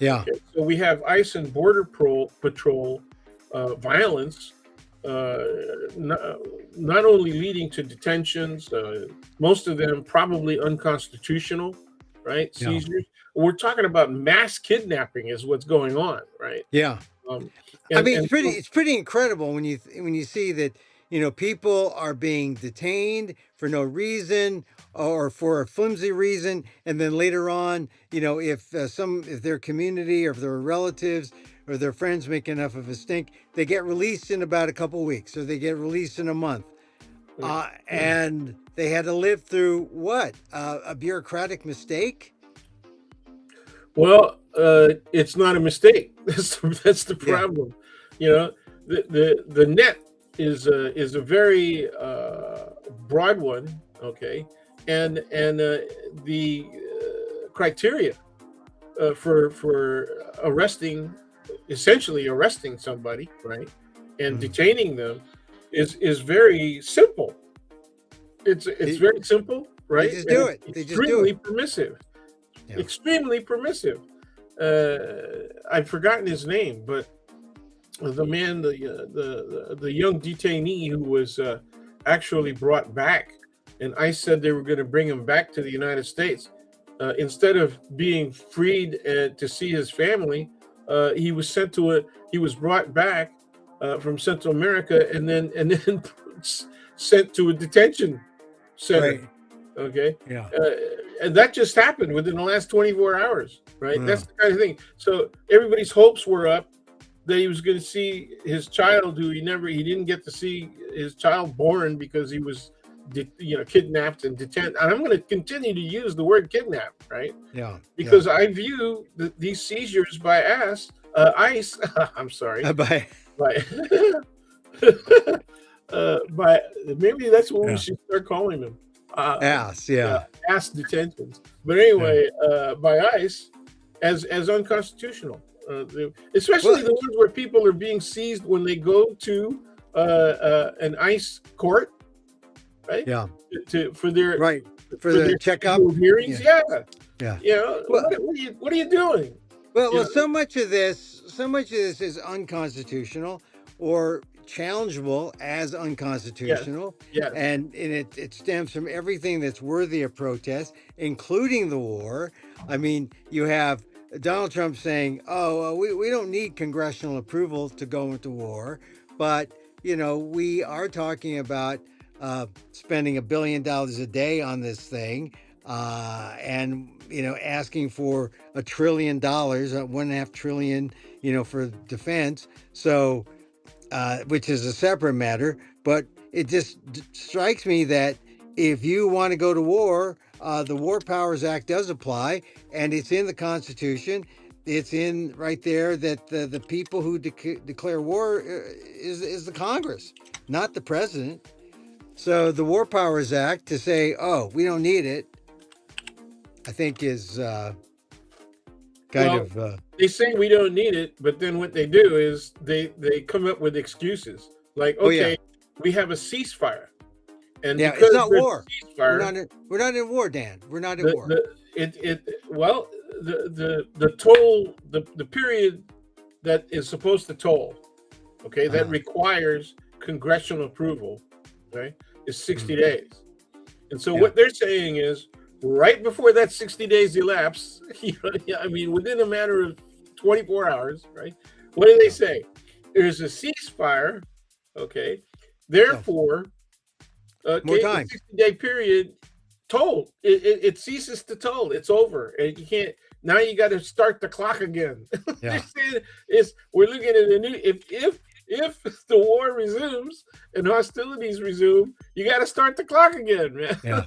Speaker 2: Okay? So we have ICE and Border Patrol violence, not only leading to detentions, most of them probably unconstitutional, right? Seizures. We're talking about mass kidnapping is what's going on, right?
Speaker 1: It's pretty incredible when you see that people are being detained for no reason or for a flimsy reason, and then later on, if their community or if their relatives or their friends make enough of a stink, they get released in about a couple weeks, or they get released in a month, and they had to live through what, a bureaucratic mistake.
Speaker 2: Well, it's not a mistake. That's the problem. The net is a very broad one, okay, and the criteria for essentially arresting somebody, right, and detaining them is very simple. It's very simple, right?
Speaker 1: They just do it.
Speaker 2: Extremely permissive. Extremely permissive. I've forgotten his name, but the man, the young detainee who was actually brought back, and ICE said they were going to bring him back to the United States. Instead of being freed to see his family, he was brought back from Central America and then sent to a detention center.
Speaker 1: Right.
Speaker 2: Okay. And that just happened within the last 24 hours, right? That's the kind of thing. So everybody's hopes were up that he was going to see his child, who he didn't get to see his child born because he was, kidnapped and detained. And I'm going to continue to use the word kidnap, right? Because I view these seizures by ICE. I'm sorry. by maybe that's what we should start calling them. Ass detentions. But anyway, by ICE as unconstitutional, especially the ones where people are being seized when they go to an ICE court, right? For their
Speaker 1: checkup
Speaker 2: hearings. What are you doing?
Speaker 1: Well,
Speaker 2: You know,
Speaker 1: so much of this is unconstitutional or challengeable as
Speaker 2: yes,
Speaker 1: unconstitutional,
Speaker 2: yes,
Speaker 1: and it stems from everything that's worthy of protest, including the war. I mean, you have Donald Trump saying, "Oh, we don't need congressional approval to go into war," but we are talking about spending $1 billion a day on this thing, and asking for $1 trillion, 1.5 trillion, for defense. So, which is a separate matter. But it just strikes me that if you want to go to war, the War Powers Act does apply, and it's in the Constitution. It's in right there that the people who declare war is the Congress, not the president. So the War Powers Act to say, "Oh, we don't need it," I think is kind
Speaker 2: well,
Speaker 1: of
Speaker 2: they say we don't need it, but then what they do is they come up with excuses like,
Speaker 1: oh yeah,
Speaker 2: okay, we have a ceasefire, and
Speaker 1: yeah. It's
Speaker 2: because
Speaker 1: not
Speaker 2: there's
Speaker 1: war.
Speaker 2: a ceasefire,
Speaker 1: We're not in war, Dan. We're not at
Speaker 2: the
Speaker 1: war.
Speaker 2: the it well the toll the period that is supposed to toll, okay, that
Speaker 1: Uh,
Speaker 2: requires congressional approval, okay, is 60
Speaker 1: mm,
Speaker 2: days. And so
Speaker 1: yeah.
Speaker 2: what they're saying is right before that 60 days elapse, I mean, within a matter of 24 hours, right? What do they
Speaker 1: Yeah.
Speaker 2: say? There's a ceasefire, okay?
Speaker 1: Yeah.
Speaker 2: Therefore,
Speaker 1: More
Speaker 2: okay, the
Speaker 1: time.
Speaker 2: 60-day period told. It ceases to toll. It's over. And you can't, now you got to start the clock again. They're
Speaker 1: Yeah.
Speaker 2: saying is we're looking at a new, if the war resumes and hostilities resume, you got to start the clock again, man.
Speaker 1: Yeah.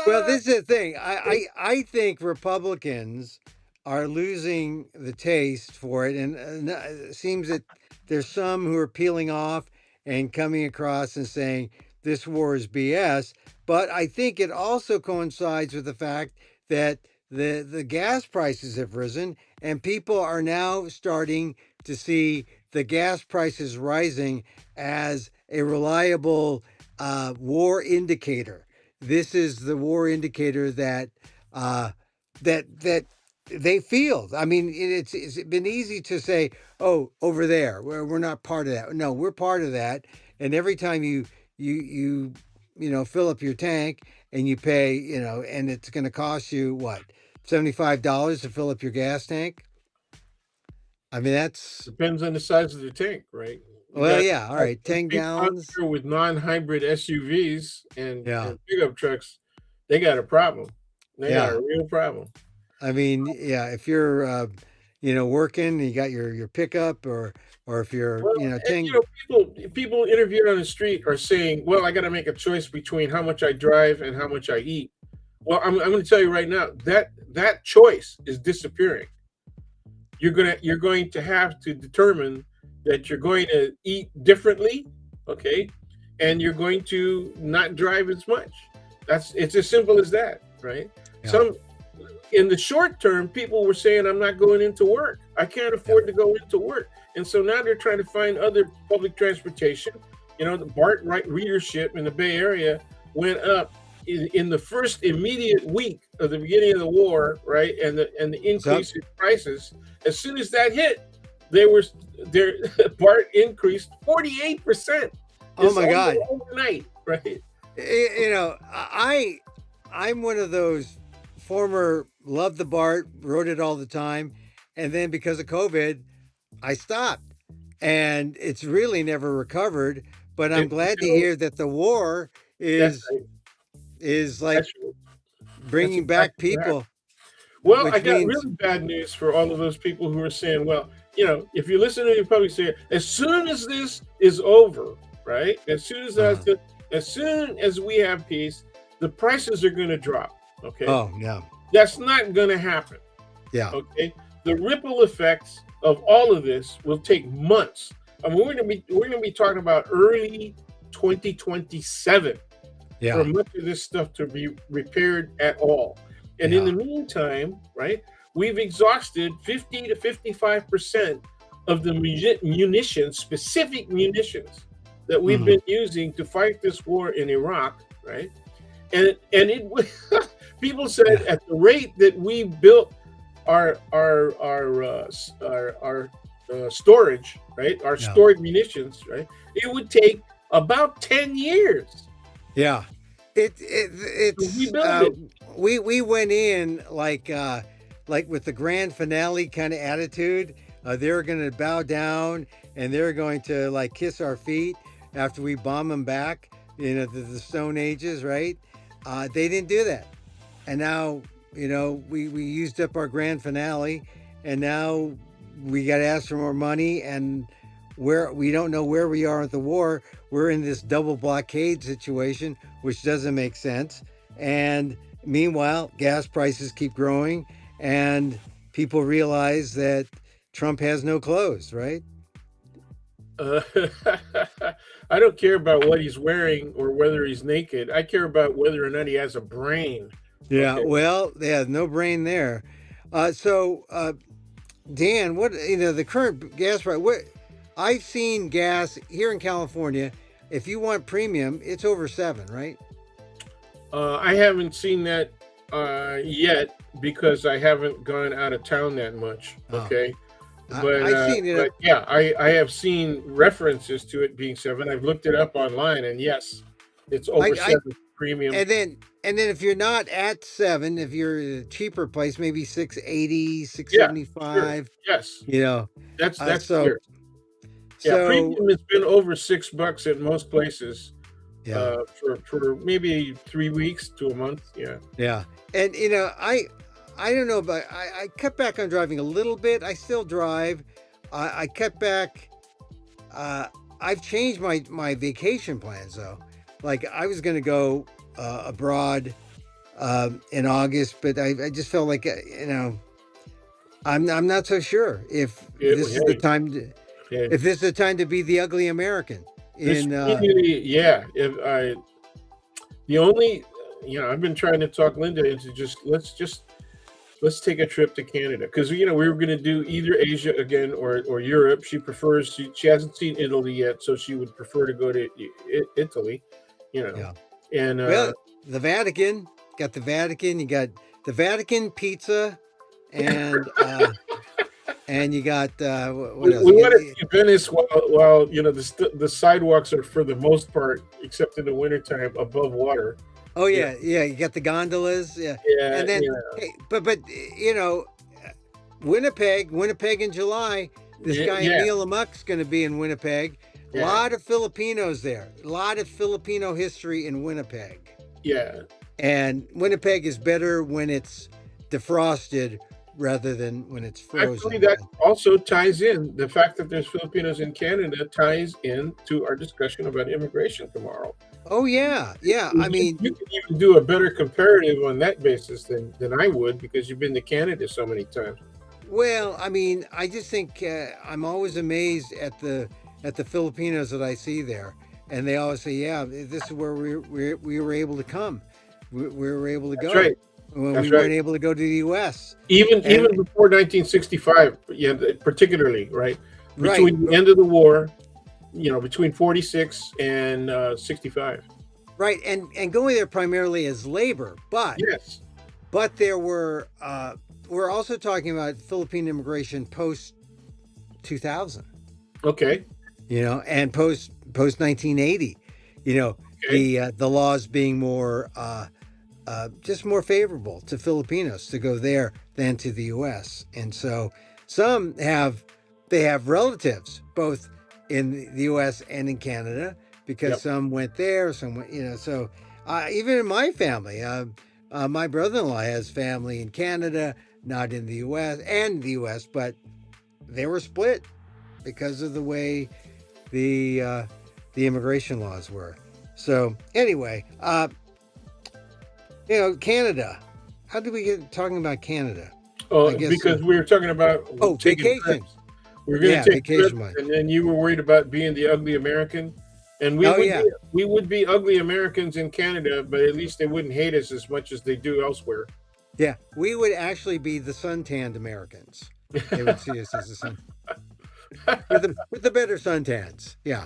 Speaker 1: Well, this is the thing. I think Republicans are losing the taste for it, and it seems that there's some who are peeling off and coming across and saying this war is BS. But I think it also coincides with the fact that the gas prices have risen, and people are now starting to see the gas prices rising as a reliable war indicator. This is the war indicator that uh, that they feel. I mean, it's been easy to say, "Oh, over there, we're not part of that." No, we're part of that. And every time you fill up your tank and you pay, and it's going to cost you what, $75 to fill up your gas tank. I mean, that's
Speaker 2: Depends on the size of the tank, right? You
Speaker 1: well,
Speaker 2: got
Speaker 1: yeah, all right,
Speaker 2: those
Speaker 1: 10
Speaker 2: people out
Speaker 1: gallons.
Speaker 2: there with non-hybrid SUVs
Speaker 1: Yeah,
Speaker 2: and pickup trucks, they got a problem. They got
Speaker 1: yeah.
Speaker 2: a real problem.
Speaker 1: I mean, yeah, if you're working, you got your pickup, or if you're
Speaker 2: Well, and
Speaker 1: 10.
Speaker 2: people interviewed on the street are saying, "Well, I got to make a choice between how much I drive and how much I eat." Well, I'm going to tell you right now that that choice is disappearing. You're going to have to determine that you're going to eat differently, okay, and you're going to not drive as much. It's as simple as that, right?
Speaker 1: Yeah,
Speaker 2: Some in the short term, people were saying, I'm not going into work. I can't
Speaker 1: yeah.
Speaker 2: afford to go into work. And so now they're trying to find other public transportation. The BART right readership in the Bay Area went up in the first immediate week of the beginning of the war, right? And the
Speaker 1: So,
Speaker 2: increase in prices. As soon as that hit, they were their BART increased 48%.
Speaker 1: oh
Speaker 2: It's
Speaker 1: my
Speaker 2: almost
Speaker 1: God,
Speaker 2: overnight, right?
Speaker 1: I'm one of those former loved the BART, rode it all the time, and then because of COVID, I stopped, and it's really never recovered. But I'm
Speaker 2: And
Speaker 1: glad to hear that the war
Speaker 2: that's
Speaker 1: is like
Speaker 2: that's that's
Speaker 1: bringing back
Speaker 2: exactly what happened.
Speaker 1: people,
Speaker 2: Well, I
Speaker 1: which
Speaker 2: got
Speaker 1: means
Speaker 2: really bad news for all of those people who are saying, well, if you listen to the public say, as soon as this is over, right?
Speaker 1: uh,
Speaker 2: As soon as we have peace, the prices are going to drop. Okay,
Speaker 1: oh yeah,
Speaker 2: that's not going to happen.
Speaker 1: yeah,
Speaker 2: Okay, the ripple effects of all of this will take months. I mean, we're going to be talking about early 2027 for
Speaker 1: yeah,
Speaker 2: much of this stuff to be repaired at all. And in
Speaker 1: yeah.
Speaker 2: the meantime, right, we've exhausted 50 to 55% of the munitions, specific munitions that we've
Speaker 1: Mhm.
Speaker 2: been using to fight this war in Iraq, right? And it people said
Speaker 1: Yeah.
Speaker 2: at the rate that we built our storage, right? Our
Speaker 1: Yeah.
Speaker 2: stored munitions, right? It would take about 10 years
Speaker 1: Yeah.
Speaker 2: to
Speaker 1: It's
Speaker 2: rebuild it.
Speaker 1: we went in like with the grand finale kind of attitude. They're going to bow down and they're going to like kiss our feet after we bomb them back, the Stone Ages, right? They didn't do that. And now, we used up our grand finale and now we got to ask for more money, and where we don't know where we are at the war. We're in this double blockade situation, which doesn't make sense. And meanwhile, gas prices keep growing, and people realize that Trump has no clothes, right?
Speaker 2: Uh, I don't care about what he's wearing or whether he's naked. I care about whether or not he has a brain.
Speaker 1: Yeah,
Speaker 2: Okay.
Speaker 1: well, they have no brain there. Dan, what the current gas price? What I've seen gas here in California. If you want premium, it's over 7, right?
Speaker 2: I haven't seen that yet because I haven't gone out of town that much.
Speaker 1: Oh,
Speaker 2: Okay.
Speaker 1: I've seen it.
Speaker 2: But yeah, I have seen references to it being 7. I've looked it up online, and yes, it's over
Speaker 1: I
Speaker 2: 7 premium.
Speaker 1: and then if you're not at 7, if you're at a cheaper place, maybe 680, six
Speaker 2: Yeah,
Speaker 1: seventy
Speaker 2: sure.
Speaker 1: five.
Speaker 2: Yes,
Speaker 1: You know,
Speaker 2: that's
Speaker 1: so
Speaker 2: clear. Yeah,
Speaker 1: so
Speaker 2: premium has been over $6 at most places
Speaker 1: yeah.
Speaker 2: for maybe 3 weeks to a month. Yeah.
Speaker 1: Yeah, and I don't know, but I cut back on driving a little bit. I still drive. I cut back. I've changed my vacation plans though. Like I was going to go abroad in August, but I just felt like I'm not so sure if this is the
Speaker 2: Hey,
Speaker 1: time to
Speaker 2: hey.
Speaker 1: if this is the time to be the ugly American.
Speaker 2: This
Speaker 1: In
Speaker 2: really, yeah. If I the only, I've been trying to talk Linda into let's take a trip to Canada because we were going to do either Asia again or Europe. She prefers she hasn't seen Italy yet, so she would prefer to go to Italy.
Speaker 1: yeah.
Speaker 2: And
Speaker 1: Well, the Vatican, got the Vatican. You got the Vatican pizza, and you got what else?
Speaker 2: we want to see Venice while the sidewalks are for the most part, except in the wintertime, above water.
Speaker 1: Oh
Speaker 2: Yeah,
Speaker 1: yeah. You got the gondolas, yeah,
Speaker 2: yeah,
Speaker 1: and then
Speaker 2: yeah,
Speaker 1: hey, but Winnipeg in July. This
Speaker 2: yeah,
Speaker 1: guy
Speaker 2: yeah,
Speaker 1: Emil Amuk's going to be in Winnipeg. A
Speaker 2: yeah,
Speaker 1: lot of Filipinos there. A lot of Filipino history in Winnipeg.
Speaker 2: yeah.
Speaker 1: And Winnipeg is better when it's defrosted rather than when it's
Speaker 2: Actually,
Speaker 1: frozen.
Speaker 2: that also ties in. The fact that there's Filipinos in Canada ties in to our discussion about immigration tomorrow.
Speaker 1: Oh yeah, yeah. I mean,
Speaker 2: You can even do a better comparative on that basis than I would because you've been to Canada so many times.
Speaker 1: well, I mean, I just think I'm always amazed at the Filipinos that I see there, and they always say, "Yeah, this is where we were able to come. We were able to
Speaker 2: That's
Speaker 1: go
Speaker 2: right.
Speaker 1: when
Speaker 2: That's
Speaker 1: we
Speaker 2: right.
Speaker 1: weren't able to go to the U.S."
Speaker 2: Even
Speaker 1: And
Speaker 2: before 1965, yeah, particularly right
Speaker 1: right,
Speaker 2: between the end of the war, between 46 and 65.
Speaker 1: right, and going there primarily as labor,
Speaker 2: Yes.
Speaker 1: but there were we're also talking about Philippine immigration post 2000.
Speaker 2: Okay.
Speaker 1: And post 1980,
Speaker 2: Okay.
Speaker 1: the laws being more just more favorable to Filipinos to go there than to the U.S. And so some they have relatives both in the U.S. and in Canada because
Speaker 2: Yep.
Speaker 1: some went there, some went, so even in my family, my brother-in-law has family in Canada, not in the U.S. and the U.S., but they were split because of the way the immigration laws were. So anyway, Canada. How did we get talking about Canada? I
Speaker 2: Oh,
Speaker 1: guess.
Speaker 2: because we were talking about taking
Speaker 1: Vacation.
Speaker 2: trips. We're going
Speaker 1: Yeah,
Speaker 2: to take trips,
Speaker 1: vacation money.
Speaker 2: and then you were worried about being the ugly American, and
Speaker 1: Oh yeah,
Speaker 2: we would be ugly Americans in Canada, but at least they wouldn't hate us as much as they do elsewhere.
Speaker 1: yeah. We would actually be the suntanned Americans. They would see us as the sun with the better suntans. Yeah.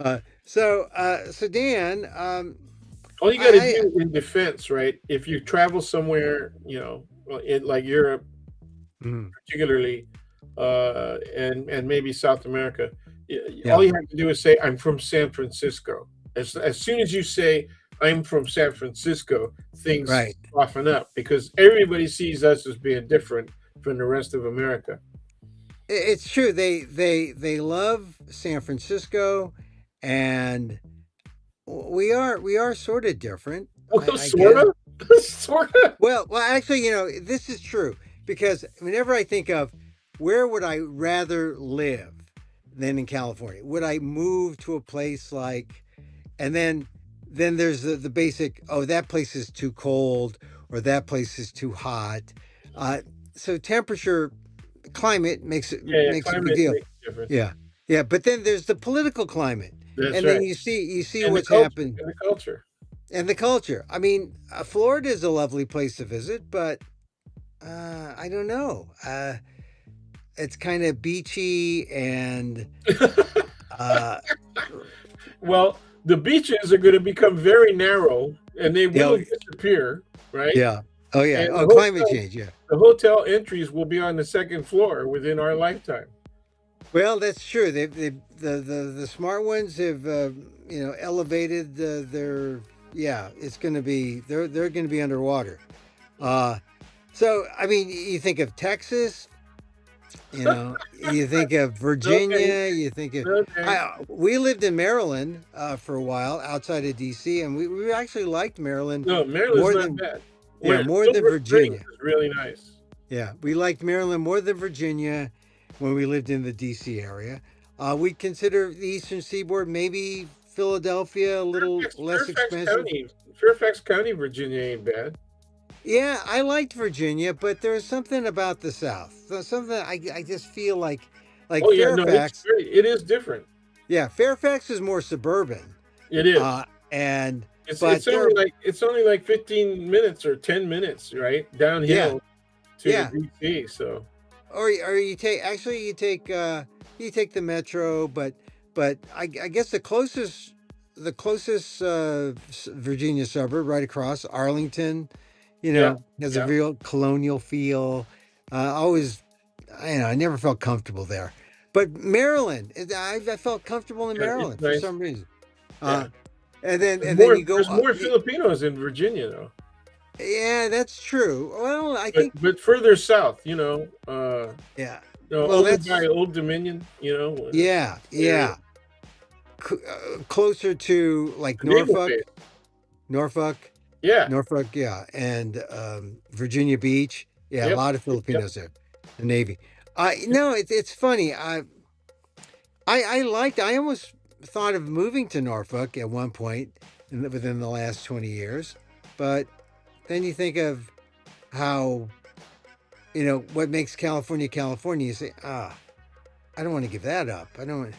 Speaker 2: Yeah.
Speaker 1: So Dan,
Speaker 2: All you got to
Speaker 1: I
Speaker 2: do in defense, right? If you travel somewhere, like Europe,
Speaker 1: Mm.
Speaker 2: particularly, and maybe South America. All
Speaker 1: Yeah.
Speaker 2: you have to do is say, "I'm from San Francisco." As soon as you say, "I'm from San Francisco," things
Speaker 1: Right.
Speaker 2: soften up because everybody sees us as being different from the rest of America.
Speaker 1: It's true. They love San Francisco, and we are sort of different,
Speaker 2: Well,
Speaker 1: I
Speaker 2: sort
Speaker 1: guess.
Speaker 2: of, sort of.
Speaker 1: Well, actually, this is true because whenever I think of where would I rather live than in California, would I move to a place like, and then there's the basic, oh, that place is too cold or that place is too hot. Uh, so temperature, climate makes it
Speaker 2: Yeah, yeah.
Speaker 1: makes a big
Speaker 2: Climate
Speaker 1: deal.
Speaker 2: makes a difference.
Speaker 1: Yeah, yeah. But then there's the political climate,
Speaker 2: That's
Speaker 1: and then
Speaker 2: right.
Speaker 1: you see
Speaker 2: And the
Speaker 1: what's
Speaker 2: culture,
Speaker 1: happened
Speaker 2: and the culture.
Speaker 1: and the culture. I mean, Florida is a lovely place to visit, but I don't know. It's kind of beachy and uh,
Speaker 2: Well, the beaches are going to become very narrow, and they
Speaker 1: you know,
Speaker 2: will disappear, right?
Speaker 1: yeah. Oh yeah.
Speaker 2: And
Speaker 1: Oh, climate change. Yeah.
Speaker 2: the hotel entries will be on the second floor within our lifetime.
Speaker 1: Well, that's true. The smart ones have elevated their, yeah. It's going to be they're going to be underwater. Uh, so I mean, you think of Texas, you think of
Speaker 2: No thanks.
Speaker 1: Virginia, you think of
Speaker 2: No thanks.
Speaker 1: we lived in Maryland for a while outside of DC, and we actually liked Maryland
Speaker 2: No, Maryland's
Speaker 1: more
Speaker 2: not
Speaker 1: than
Speaker 2: bad.
Speaker 1: yeah,
Speaker 2: Where
Speaker 1: more than
Speaker 2: Silver Springs
Speaker 1: Virginia.
Speaker 2: is really nice.
Speaker 1: Yeah, we liked Maryland more than Virginia when we lived in the DC area. We consider the Eastern Seaboard, maybe Philadelphia, a little less
Speaker 2: Fairfax
Speaker 1: expensive.
Speaker 2: County, Fairfax County, Virginia ain't bad.
Speaker 1: Yeah, I liked Virginia, but there was something about the South. Something I just feel like
Speaker 2: Oh yeah, no,
Speaker 1: Fairfax.
Speaker 2: it is different.
Speaker 1: Yeah, Fairfax is more suburban,
Speaker 2: It is.
Speaker 1: uh, and
Speaker 2: It's
Speaker 1: but
Speaker 2: it's
Speaker 1: there,
Speaker 2: only like it's only like 15 minutes or 10 minutes, right?
Speaker 1: yeah,
Speaker 2: Downhill to
Speaker 1: yeah.
Speaker 2: DC. So
Speaker 1: Or you take actually you take the metro, but I guess the closest Virginia suburb right across Arlington,
Speaker 2: yeah,
Speaker 1: has a
Speaker 2: yeah.
Speaker 1: real colonial feel. Always, I never felt comfortable there. But Maryland, I felt comfortable in
Speaker 2: Yeah, it's
Speaker 1: Maryland for
Speaker 2: nice.
Speaker 1: some reason.
Speaker 2: Yeah.
Speaker 1: Uh, and then you go,
Speaker 2: There's more Filipinos in Virginia though.
Speaker 1: yeah, that's true. Well, I
Speaker 2: But
Speaker 1: think,
Speaker 2: further south,
Speaker 1: yeah. Well,
Speaker 2: over by
Speaker 1: that's
Speaker 2: Old Dominion,
Speaker 1: yeah,
Speaker 2: area,
Speaker 1: yeah. Closer to like
Speaker 2: naval base.
Speaker 1: Norfolk,
Speaker 2: Yeah.
Speaker 1: yeah, and Virginia Beach. Yeah, a
Speaker 2: Yep.
Speaker 1: lot of
Speaker 2: Yep.
Speaker 1: Filipinos there. The Navy. No, it's funny. I almost thought of moving to Norfolk at one point within the last 20 years, but then you think of how what makes California California. You say, I don't want to give that up. I don't.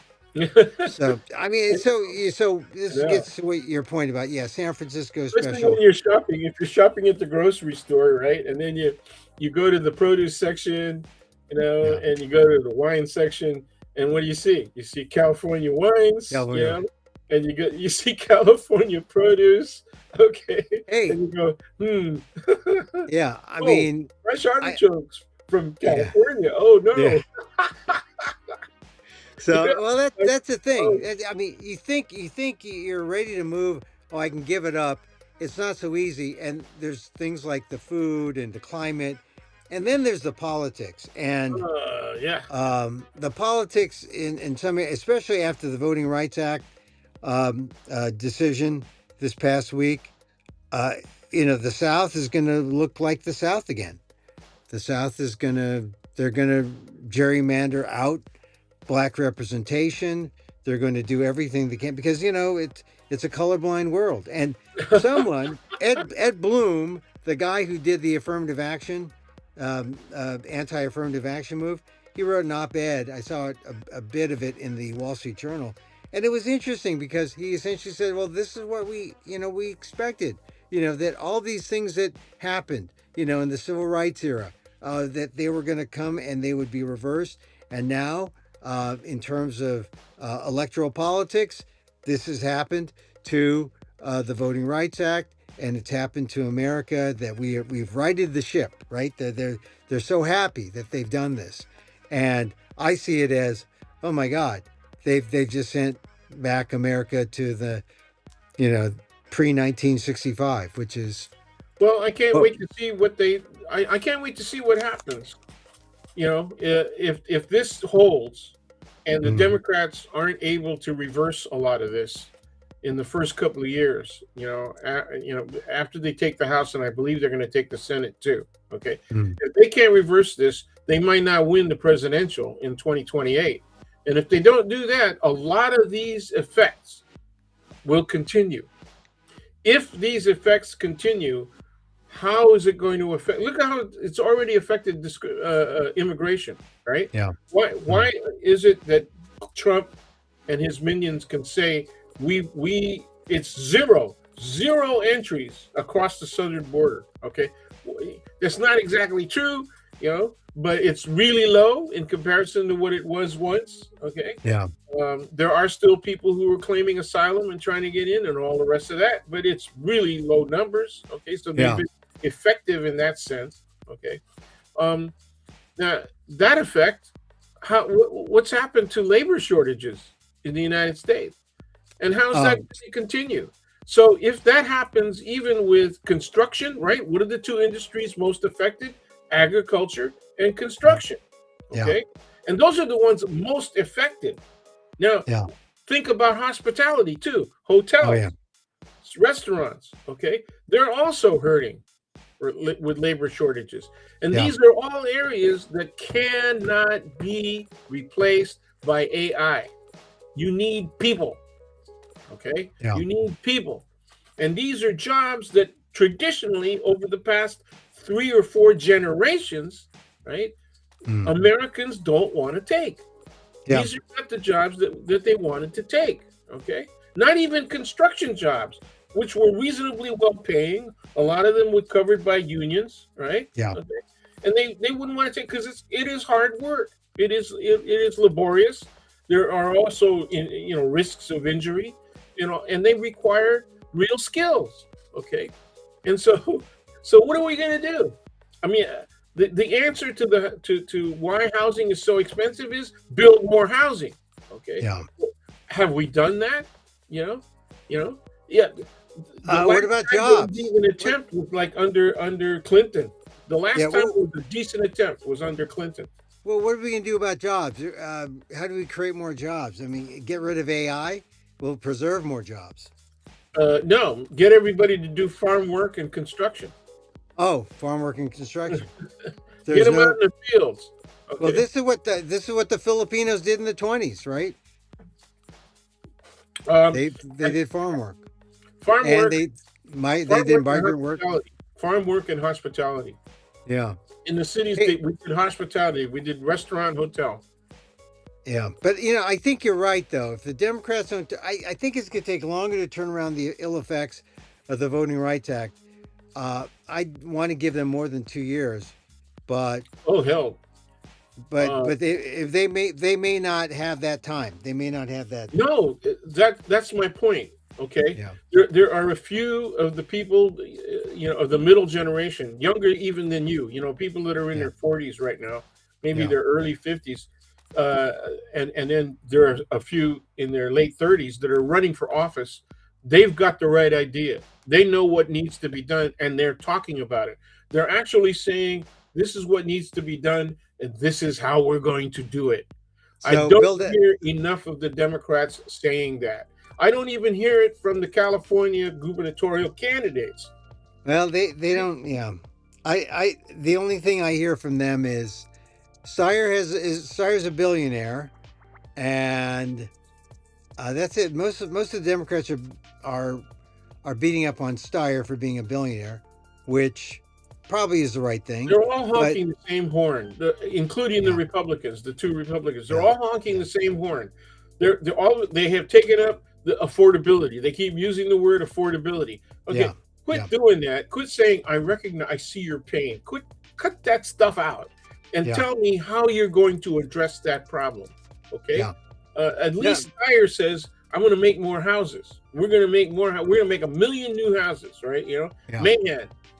Speaker 1: So I mean, so this
Speaker 2: Yeah.
Speaker 1: gets to what your point about, yeah, San Francisco
Speaker 2: Especially
Speaker 1: special.
Speaker 2: when you're shopping, if you're shopping at the grocery store, right? And then you go to the produce section,
Speaker 1: Yeah,
Speaker 2: and you go to the wine section, and what do you see? You see California wines,
Speaker 1: California.
Speaker 2: and you see California produce, okay,
Speaker 1: Hey,
Speaker 2: and you go,
Speaker 1: yeah, I
Speaker 2: oh,
Speaker 1: mean,
Speaker 2: fresh
Speaker 1: I
Speaker 2: artichokes from
Speaker 1: yeah,
Speaker 2: California. Oh
Speaker 1: yeah.
Speaker 2: no,
Speaker 1: So well,
Speaker 2: like,
Speaker 1: that's the thing.
Speaker 2: oh,
Speaker 1: I mean, you think you're ready to move. Oh, I can give it up. It's not so easy. And there's things like the food and the climate, and then there's the politics and
Speaker 2: yeah,
Speaker 1: the politics in some, especially after the Voting Rights Act decision this past week. Uh, the South is going to look like the South again. The South is going to they're going to gerrymander out black representation. They're going to do everything they can because it's a colorblind world. And someone, Ed Bloom, the guy who did the affirmative action, anti-affirmative action move, he wrote an op-ed. I saw a bit of it in the Wall Street Journal, and it was interesting because he essentially said, "Well, this is what we expected. That all these things that happened, in the civil rights era, that they were going to come and they would be reversed, and now." In terms of electoral politics, this has happened to the Voting Rights Act, and it's happened to America that we've righted the ship, right? They're so happy that they've done this, and I see it as, oh my God, they've just sent back America to the, you know, pre 1965, which is,
Speaker 2: Well, I can't
Speaker 1: oh,
Speaker 2: wait to see what they. I can't wait to see what happens. If this holds, and the
Speaker 1: mm,
Speaker 2: Democrats aren't able to reverse a lot of this in the first couple of years, after they take the House, and I believe they're going to take the Senate too. Okay,
Speaker 1: mm,
Speaker 2: if they can't reverse this, they might not win the presidential in 2028. And if they don't do that, a lot of these effects will continue. If these effects continue, how is it going to affect? Look at how it's already affected immigration, right?
Speaker 1: yeah,
Speaker 2: Why
Speaker 1: mm,
Speaker 2: is it that Trump and his minions can say we it's zero entries across the southern border? Okay, that's not exactly true, but it's really low in comparison to what it was once. Okay,
Speaker 1: yeah,
Speaker 2: there are still people who are claiming asylum and trying to get in and all the rest of that, but it's really low numbers. Okay, so they've
Speaker 1: yeah,
Speaker 2: been effective in that sense. Okay, um, now that effect, what's happened to labor shortages in the United States, and how is that
Speaker 1: um,
Speaker 2: going to continue? So if that happens, even with construction, right? What are the two industries most affected? Agriculture and construction.
Speaker 1: yeah,
Speaker 2: Okay, and those are the ones most affected. Now,
Speaker 1: yeah,
Speaker 2: think about hospitality too.
Speaker 1: oh yeah,
Speaker 2: Hotels, restaurants, okay? They're also hurting with labor shortages. And
Speaker 1: yeah,
Speaker 2: these are all areas that cannot be replaced by AI. You need people, okay?
Speaker 1: yeah,
Speaker 2: You need people. And these are jobs that traditionally, over the past 3 or 4 generations, right,
Speaker 1: mm,
Speaker 2: Americans don't want to take.
Speaker 1: yeah,
Speaker 2: These are not the jobs that they wanted to take. Okay. Not even construction jobs, which were reasonably well paying. A lot of them were covered by unions, right?
Speaker 1: yeah,
Speaker 2: Okay. And they wouldn't want to take because it is hard work. It is laborious. There are also risks of injury, and they require real skills. Okay. And so what are we going to do? I mean, the answer to why housing is so expensive is build more housing. Okay,
Speaker 1: yeah.
Speaker 2: have we done that? You know, yeah. The
Speaker 1: What
Speaker 2: last
Speaker 1: about
Speaker 2: time there was
Speaker 1: jobs?
Speaker 2: even an
Speaker 1: What?
Speaker 2: attempt was like under Clinton. The
Speaker 1: Yeah.
Speaker 2: last time it was a decent attempt was under Clinton.
Speaker 1: Well, what are we going to do about jobs? How do we create more jobs? I mean, get rid of AI. We'll preserve more jobs.
Speaker 2: No, get everybody to do farm work and construction.
Speaker 1: Oh, farm work and construction.
Speaker 2: Get
Speaker 1: There's
Speaker 2: them out
Speaker 1: no.
Speaker 2: in the fields.
Speaker 1: Well,
Speaker 2: Okay.
Speaker 1: this is what the Filipinos did in the 20s, right?
Speaker 2: Um,
Speaker 1: They
Speaker 2: and
Speaker 1: did farm work,
Speaker 2: farm
Speaker 1: and
Speaker 2: work,
Speaker 1: they
Speaker 2: farm
Speaker 1: did
Speaker 2: work and
Speaker 1: migrant work.
Speaker 2: hospitality. Farm work and hospitality.
Speaker 1: Yeah.
Speaker 2: In the cities,
Speaker 1: Hey,
Speaker 2: we did hospitality. We did restaurant, hotel.
Speaker 1: yeah, but I think you're right though. If the Democrats don't, I think it's going to take longer to turn around the ill effects of the Voting Rights Act. I want to give them more than 2 years, but
Speaker 2: Oh hell, uh,
Speaker 1: if they may not have that time. They may not have that.
Speaker 2: no, that's my point. Okay,
Speaker 1: Yeah,
Speaker 2: there are a few of the people, of the middle generation, younger even than you. People that are in
Speaker 1: yeah,
Speaker 2: their 40s right now, maybe
Speaker 1: yeah,
Speaker 2: their early 50s, and then there are a few in their late 30s that are running for office. They've got the right idea. They know what needs to be done, and they're talking about it. They're actually saying this is what needs to be done, and this is how we're going to do it. I
Speaker 1: so
Speaker 2: don't
Speaker 1: build it.
Speaker 2: hear enough of the Democrats saying that. I don't even hear it from the California gubernatorial candidates.
Speaker 1: Well, they don't. Yeah, I the only thing I hear from them is Sire's a billionaire, and that's it. Most of the Democrats are are beating up on Steyer for being a billionaire, which probably is the right thing.
Speaker 2: They're all
Speaker 1: But
Speaker 2: honking the same horn, including the
Speaker 1: yeah,
Speaker 2: Republicans, the two Republicans. They're
Speaker 1: yeah,
Speaker 2: all honking
Speaker 1: yeah,
Speaker 2: the same horn. They have taken up the affordability. They keep using the word affordability. Okay,
Speaker 1: yeah,
Speaker 2: quit
Speaker 1: yeah,
Speaker 2: doing that. Quit saying I see your pain. Quit cut that stuff out and
Speaker 1: yeah,
Speaker 2: tell me how you're going to address that problem. Okay,
Speaker 1: yeah.
Speaker 2: at
Speaker 1: No,
Speaker 2: least Steyer says I'm going to make more houses. we're going to make more. We're going to make 1 million new houses, right?
Speaker 1: Yeah.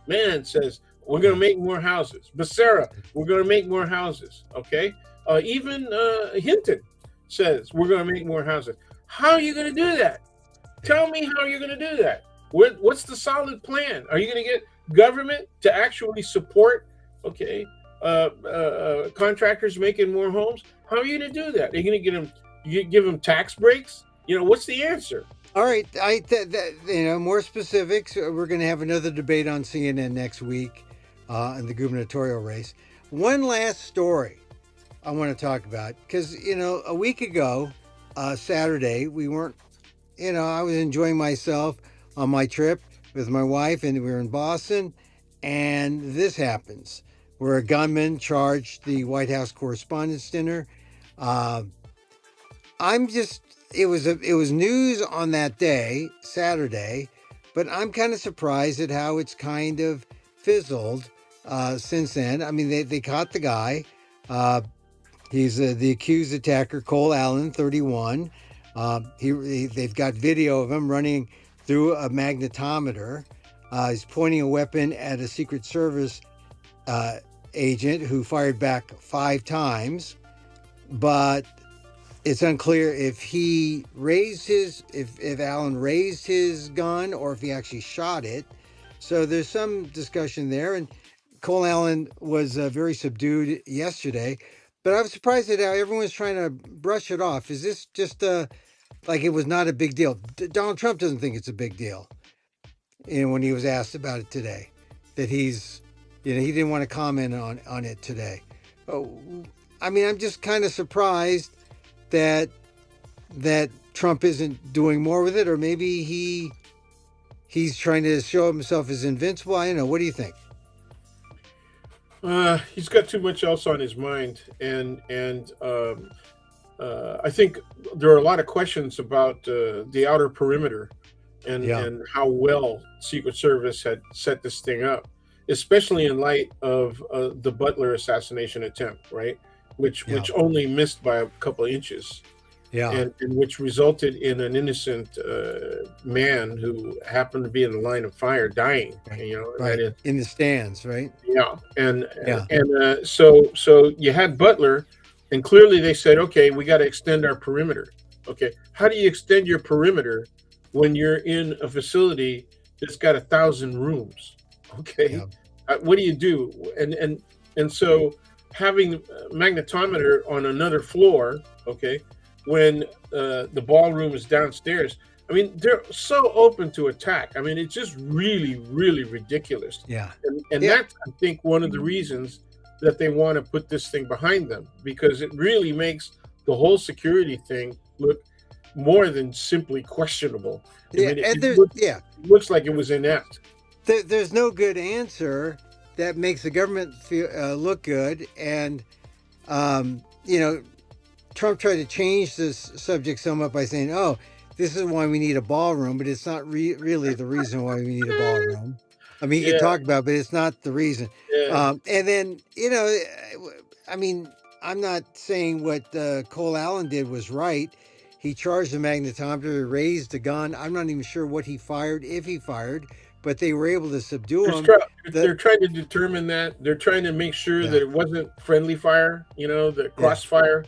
Speaker 2: Man says we're going to make more houses. Becerra, we're going to make more houses. Okay. Even Hinton says we're going to make more houses. How are you going to do that? Tell me how you're going to do that. What's the solid plan? Are you going to get government to actually support, okay, contractors making more homes? How are you going to do that? Are you going to get them? You give them tax breaks? What's the answer?
Speaker 1: All right. More specifics. We're going to have another debate on CNN next week in the gubernatorial race. One last story I want to talk about because, a week ago, Saturday, we weren't, I was enjoying myself on my trip with my wife, and we were in Boston, and this happens where a gunman charged the White House Correspondents' Dinner. It was news on that day, Saturday, but I'm kind of surprised at how it's kind of fizzled since then. I mean, they caught the guy. He's the accused attacker, Cole Allen, 31. They've got video of him running through a magnetometer. He's pointing a weapon at a Secret Service agent who fired back 5 times, but it's unclear if Allen raised his gun or if he actually shot it. So there's some discussion there. And Cole Allen was very subdued yesterday, but I was surprised at how everyone's trying to brush it off. Is this just like it was not a big deal? Donald Trump doesn't think it's a big deal. When he was asked about it today, that he didn't want to comment on it today. I mean, I'm just kind of surprised that Trump isn't doing more with it, or maybe he's trying to show himself as invincible. I don't know. What do you think?
Speaker 2: He's got too much else on his mind, and I think there are a lot of questions about the outer perimeter and how well Secret Service had set this thing up, especially in light of the Butler assassination attempt, right? Which only missed by a couple of inches, and which resulted in an innocent man who happened to be in the line of fire dying.
Speaker 1: Right. In the stands, right?
Speaker 2: Yeah, and so you had Butler, and clearly they said, okay, we got to extend our perimeter. Okay, how do you extend your perimeter when you're in a facility that's got 1,000 rooms? Okay, what do you do? And so having a magnetometer on another floor, okay, when the ballroom is downstairs, I mean, they're so open to attack. I mean, it's just really, really ridiculous.
Speaker 1: Yeah.
Speaker 2: And that's, I think, one of the reasons that they want to put this thing behind them, because it really makes the whole security thing look more than simply questionable.
Speaker 1: It
Speaker 2: looks like it was inept.
Speaker 1: There's no good answer that makes the government look good. And, Trump tried to change this subject somewhat by saying, oh, this is why we need a ballroom, but it's not really the reason why we need a ballroom. I mean, he can talk about it, but it's not the reason.
Speaker 2: Yeah.
Speaker 1: And then, I mean, I'm not saying what Cole Allen did was right. He charged the magnetometer, raised the gun. I'm not even sure what he fired, if he fired, but they were able to subdue him.
Speaker 2: They're trying to determine that. They're trying to make sure that it wasn't friendly fire, the crossfire.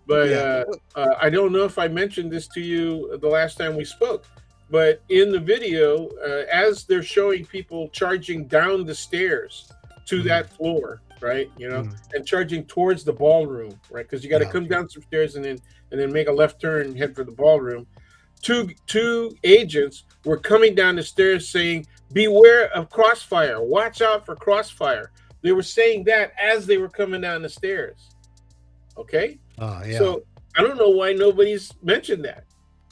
Speaker 2: But I don't know if I mentioned this to you the last time we spoke, but in the video, as they're showing people charging down the stairs to that floor, right, and charging towards the ballroom, right, because you got to come down some stairs and then make a left turn and head for the ballroom. Two agents were coming down the stairs saying, beware of crossfire, watch out for crossfire. They were saying that as they were coming down the stairs. Okay. So I don't know why nobody's mentioned that.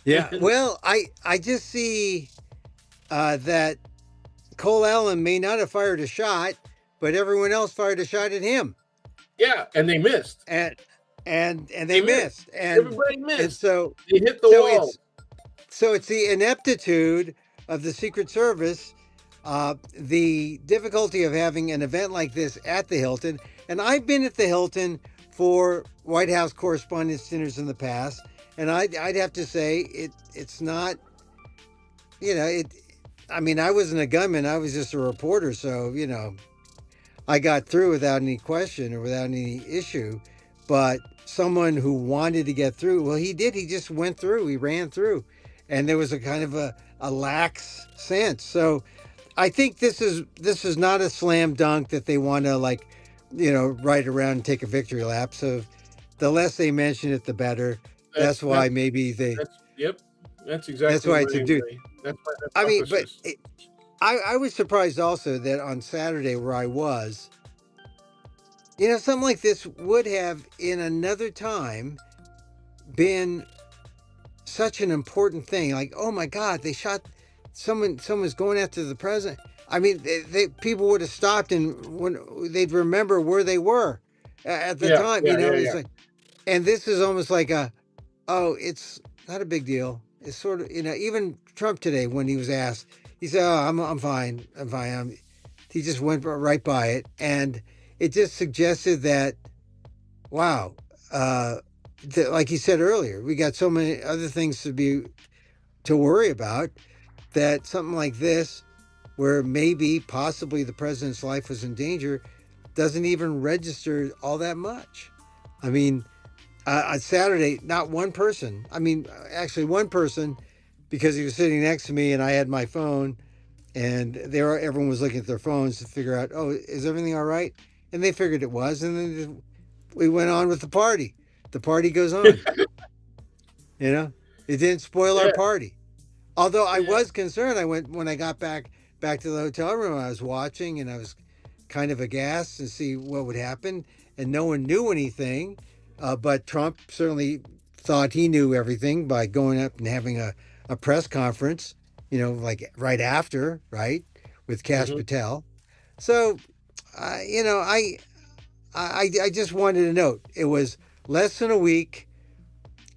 Speaker 1: Yeah. Well, I just see that Cole Allen may not have fired a shot, but everyone else fired a shot at him.
Speaker 2: Yeah, and they missed.
Speaker 1: And they missed. And
Speaker 2: everybody missed.
Speaker 1: And so
Speaker 2: they hit the wall.
Speaker 1: So it's the ineptitude of the Secret Service, the difficulty of having an event like this at the Hilton. And I've been at the Hilton for White House Correspondents' Dinners in the past, and I'd have to say it's not it. I mean, I wasn't a gunman. I was just a reporter. So I got through without any question or without any issue. But someone who wanted to get through, well, he did. He just went through. He ran through, and there was a kind of a lax sense. So I think this is not a slam dunk that they want to like, ride around and take a victory lap. So the less they mention it, the better.
Speaker 2: That's
Speaker 1: That's why
Speaker 2: that's
Speaker 1: maybe they.
Speaker 2: that's yep. That's
Speaker 1: That's
Speaker 2: exactly
Speaker 1: why it's a dude.
Speaker 2: that's my
Speaker 1: I mean, but
Speaker 2: hypothesis.
Speaker 1: I was surprised also that on Saturday where I was, something like this would have in another time been such an important thing. Like, oh my God, they shot someone. Someone's going after the president. I mean, people would have stopped and when they'd remember where they were at the
Speaker 2: Yeah,
Speaker 1: time.
Speaker 2: yeah, yeah,
Speaker 1: It's
Speaker 2: yeah.
Speaker 1: like, and this is almost like oh, it's not a big deal. It's sort of, even Trump today when he was asked, he said, "Oh, I'm fine. I'm fine." He just went right by it, and it just suggested that, wow, uh, like you said earlier, we got so many other things to worry about that something like this, where maybe possibly the president's life was in danger, doesn't even register all that much. I mean, on Saturday, not one person. I mean, actually, one person, because he was sitting next to me and I had my phone, and everyone was looking at their phones to figure out, oh, is everything all right? And they figured it was, and then we went on with the party. The party goes on. You know, it didn't spoil our
Speaker 2: Yeah,
Speaker 1: party. Although I
Speaker 2: yeah.
Speaker 1: was concerned, I went when I got back to the hotel room. I was watching, and I was kind of aghast to see what would happen, and no one knew anything. But Trump certainly thought he knew everything by going up and having a press conference, like right after, right, with Cash
Speaker 2: Hmm.
Speaker 1: Patel. So, I just wanted to note it was less than a week,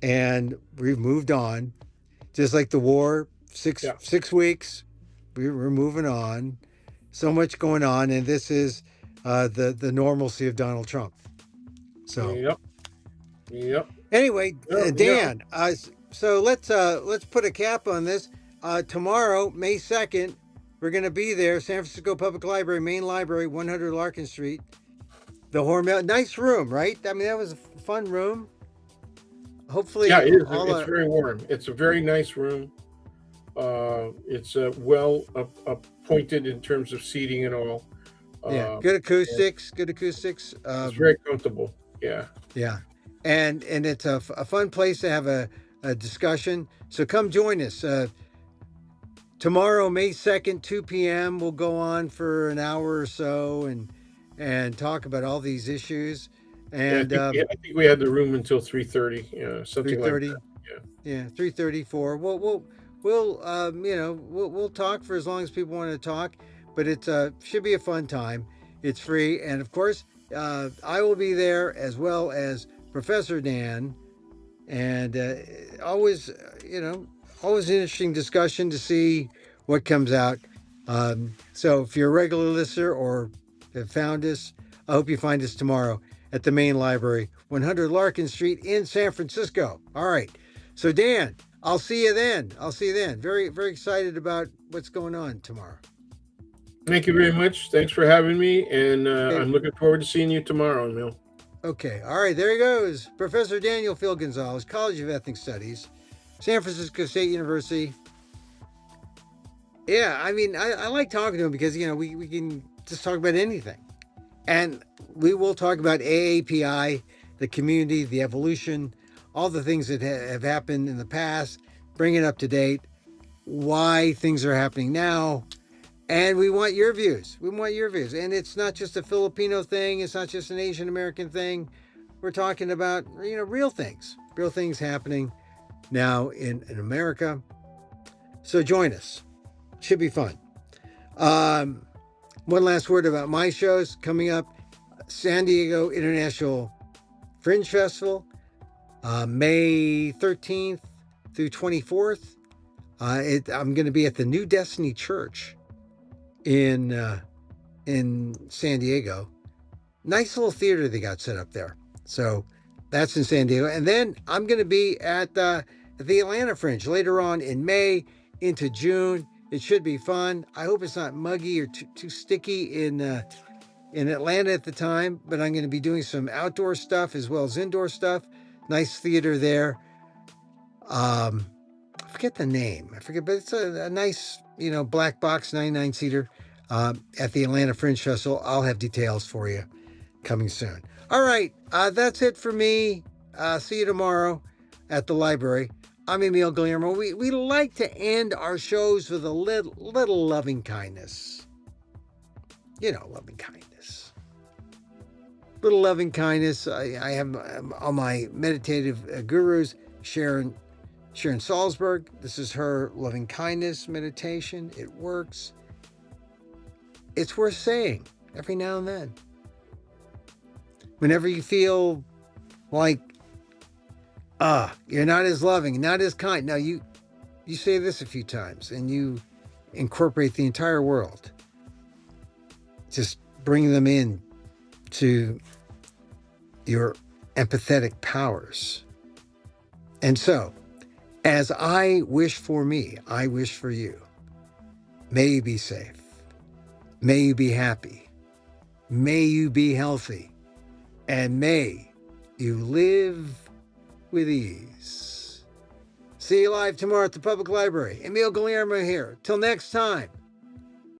Speaker 1: and we've moved on. Just like the war, six
Speaker 2: Yeah.
Speaker 1: 6 weeks, we're moving on. So much going on, and this is the normalcy of Donald Trump. So
Speaker 2: Yep. Yep.
Speaker 1: anyway,
Speaker 2: Well,
Speaker 1: Dan, so let's put a cap on this. Tomorrow, May 2nd, we're going to be there, San Francisco Public Library, main library, 100 Larkin Street. The Hormel, nice room, right? I mean, that was a fun room.
Speaker 2: yeah,
Speaker 1: Hopefully,
Speaker 2: it is.
Speaker 1: all
Speaker 2: It's very warm. It's a very nice room. It's well appointed in terms of seating and all.
Speaker 1: yeah,
Speaker 2: Uh,
Speaker 1: good
Speaker 2: and
Speaker 1: acoustics, good acoustics.
Speaker 2: it's very comfortable. Yeah.
Speaker 1: Yeah, and it's a fun place to have a discussion. So come join us tomorrow, May 2nd, 2 p.m. We'll go on for an hour or so and talk about all these issues.
Speaker 2: Yeah,
Speaker 1: And
Speaker 2: I think we had the room until 3:30. Yeah,
Speaker 1: three
Speaker 2: something like
Speaker 1: thirty,
Speaker 2: that.
Speaker 1: yeah, 3:34. We'll talk for as long as people want to talk, but it should be a fun time. It's free, and of course, I will be there as well as Professor Dan. And always, always an interesting discussion to see what comes out. So if you're a regular listener or have found us, I hope you find us tomorrow at the main library, 100 Larkin Street in San Francisco. All right. So Dan, I'll see you then. I'll see you then. Very, very excited about what's going on tomorrow.
Speaker 2: Thank you very much. Thanks for having me, and
Speaker 1: Okay.
Speaker 2: I'm looking forward to seeing you tomorrow, Emil.
Speaker 1: Okay. All right. There he goes. Professor Daniel Phil Gonzalez, College of Ethnic Studies, San Francisco State University. Yeah, I mean, I like talking to him because we can just talk about anything, and we will talk about AAPI, the community, the evolution, all the things that have happened in the past, bring it up to date, why things are happening now, and we want your views. We want your views, and it's not just a Filipino thing. It's not just an Asian American thing. We're talking about real things happening now in America. So join us. Should be fun. Um, One last word about my shows coming up: San Diego International Fringe Festival, May 13th through 24th. I'm going to be at the New Destiny Church in San Diego. Nice little theater they got set up there. So that's in San Diego, and then I'm going to be at the Atlanta Fringe later on in May into June. It should be fun. I hope it's not muggy or too sticky in Atlanta at the time, but I'm going to be doing some outdoor stuff as well as indoor stuff. Nice theater there. I forget the name. I forget, but it's a nice, black box 99 seater at the Atlanta Fringe Festival. I'll have details for you coming soon. All right, that's it for me. See you tomorrow at the library. I'm Emil Guillermo. We like to end our shows with a little loving kindness. Loving kindness. Little loving kindness. I have all my meditative gurus, Sharon Salzberg. This is her loving kindness meditation. It works. It's worth saying every now and then. Whenever you feel like, you're not as loving, not as kind. Now you say this a few times and you incorporate the entire world. Just bring them in to your empathetic powers. And so, as I wish for me, I wish for you. May you be safe. May you be happy. May you be healthy. And may you live with ease. See you live tomorrow at the Public Library. Emil Guillermo here. Till next time.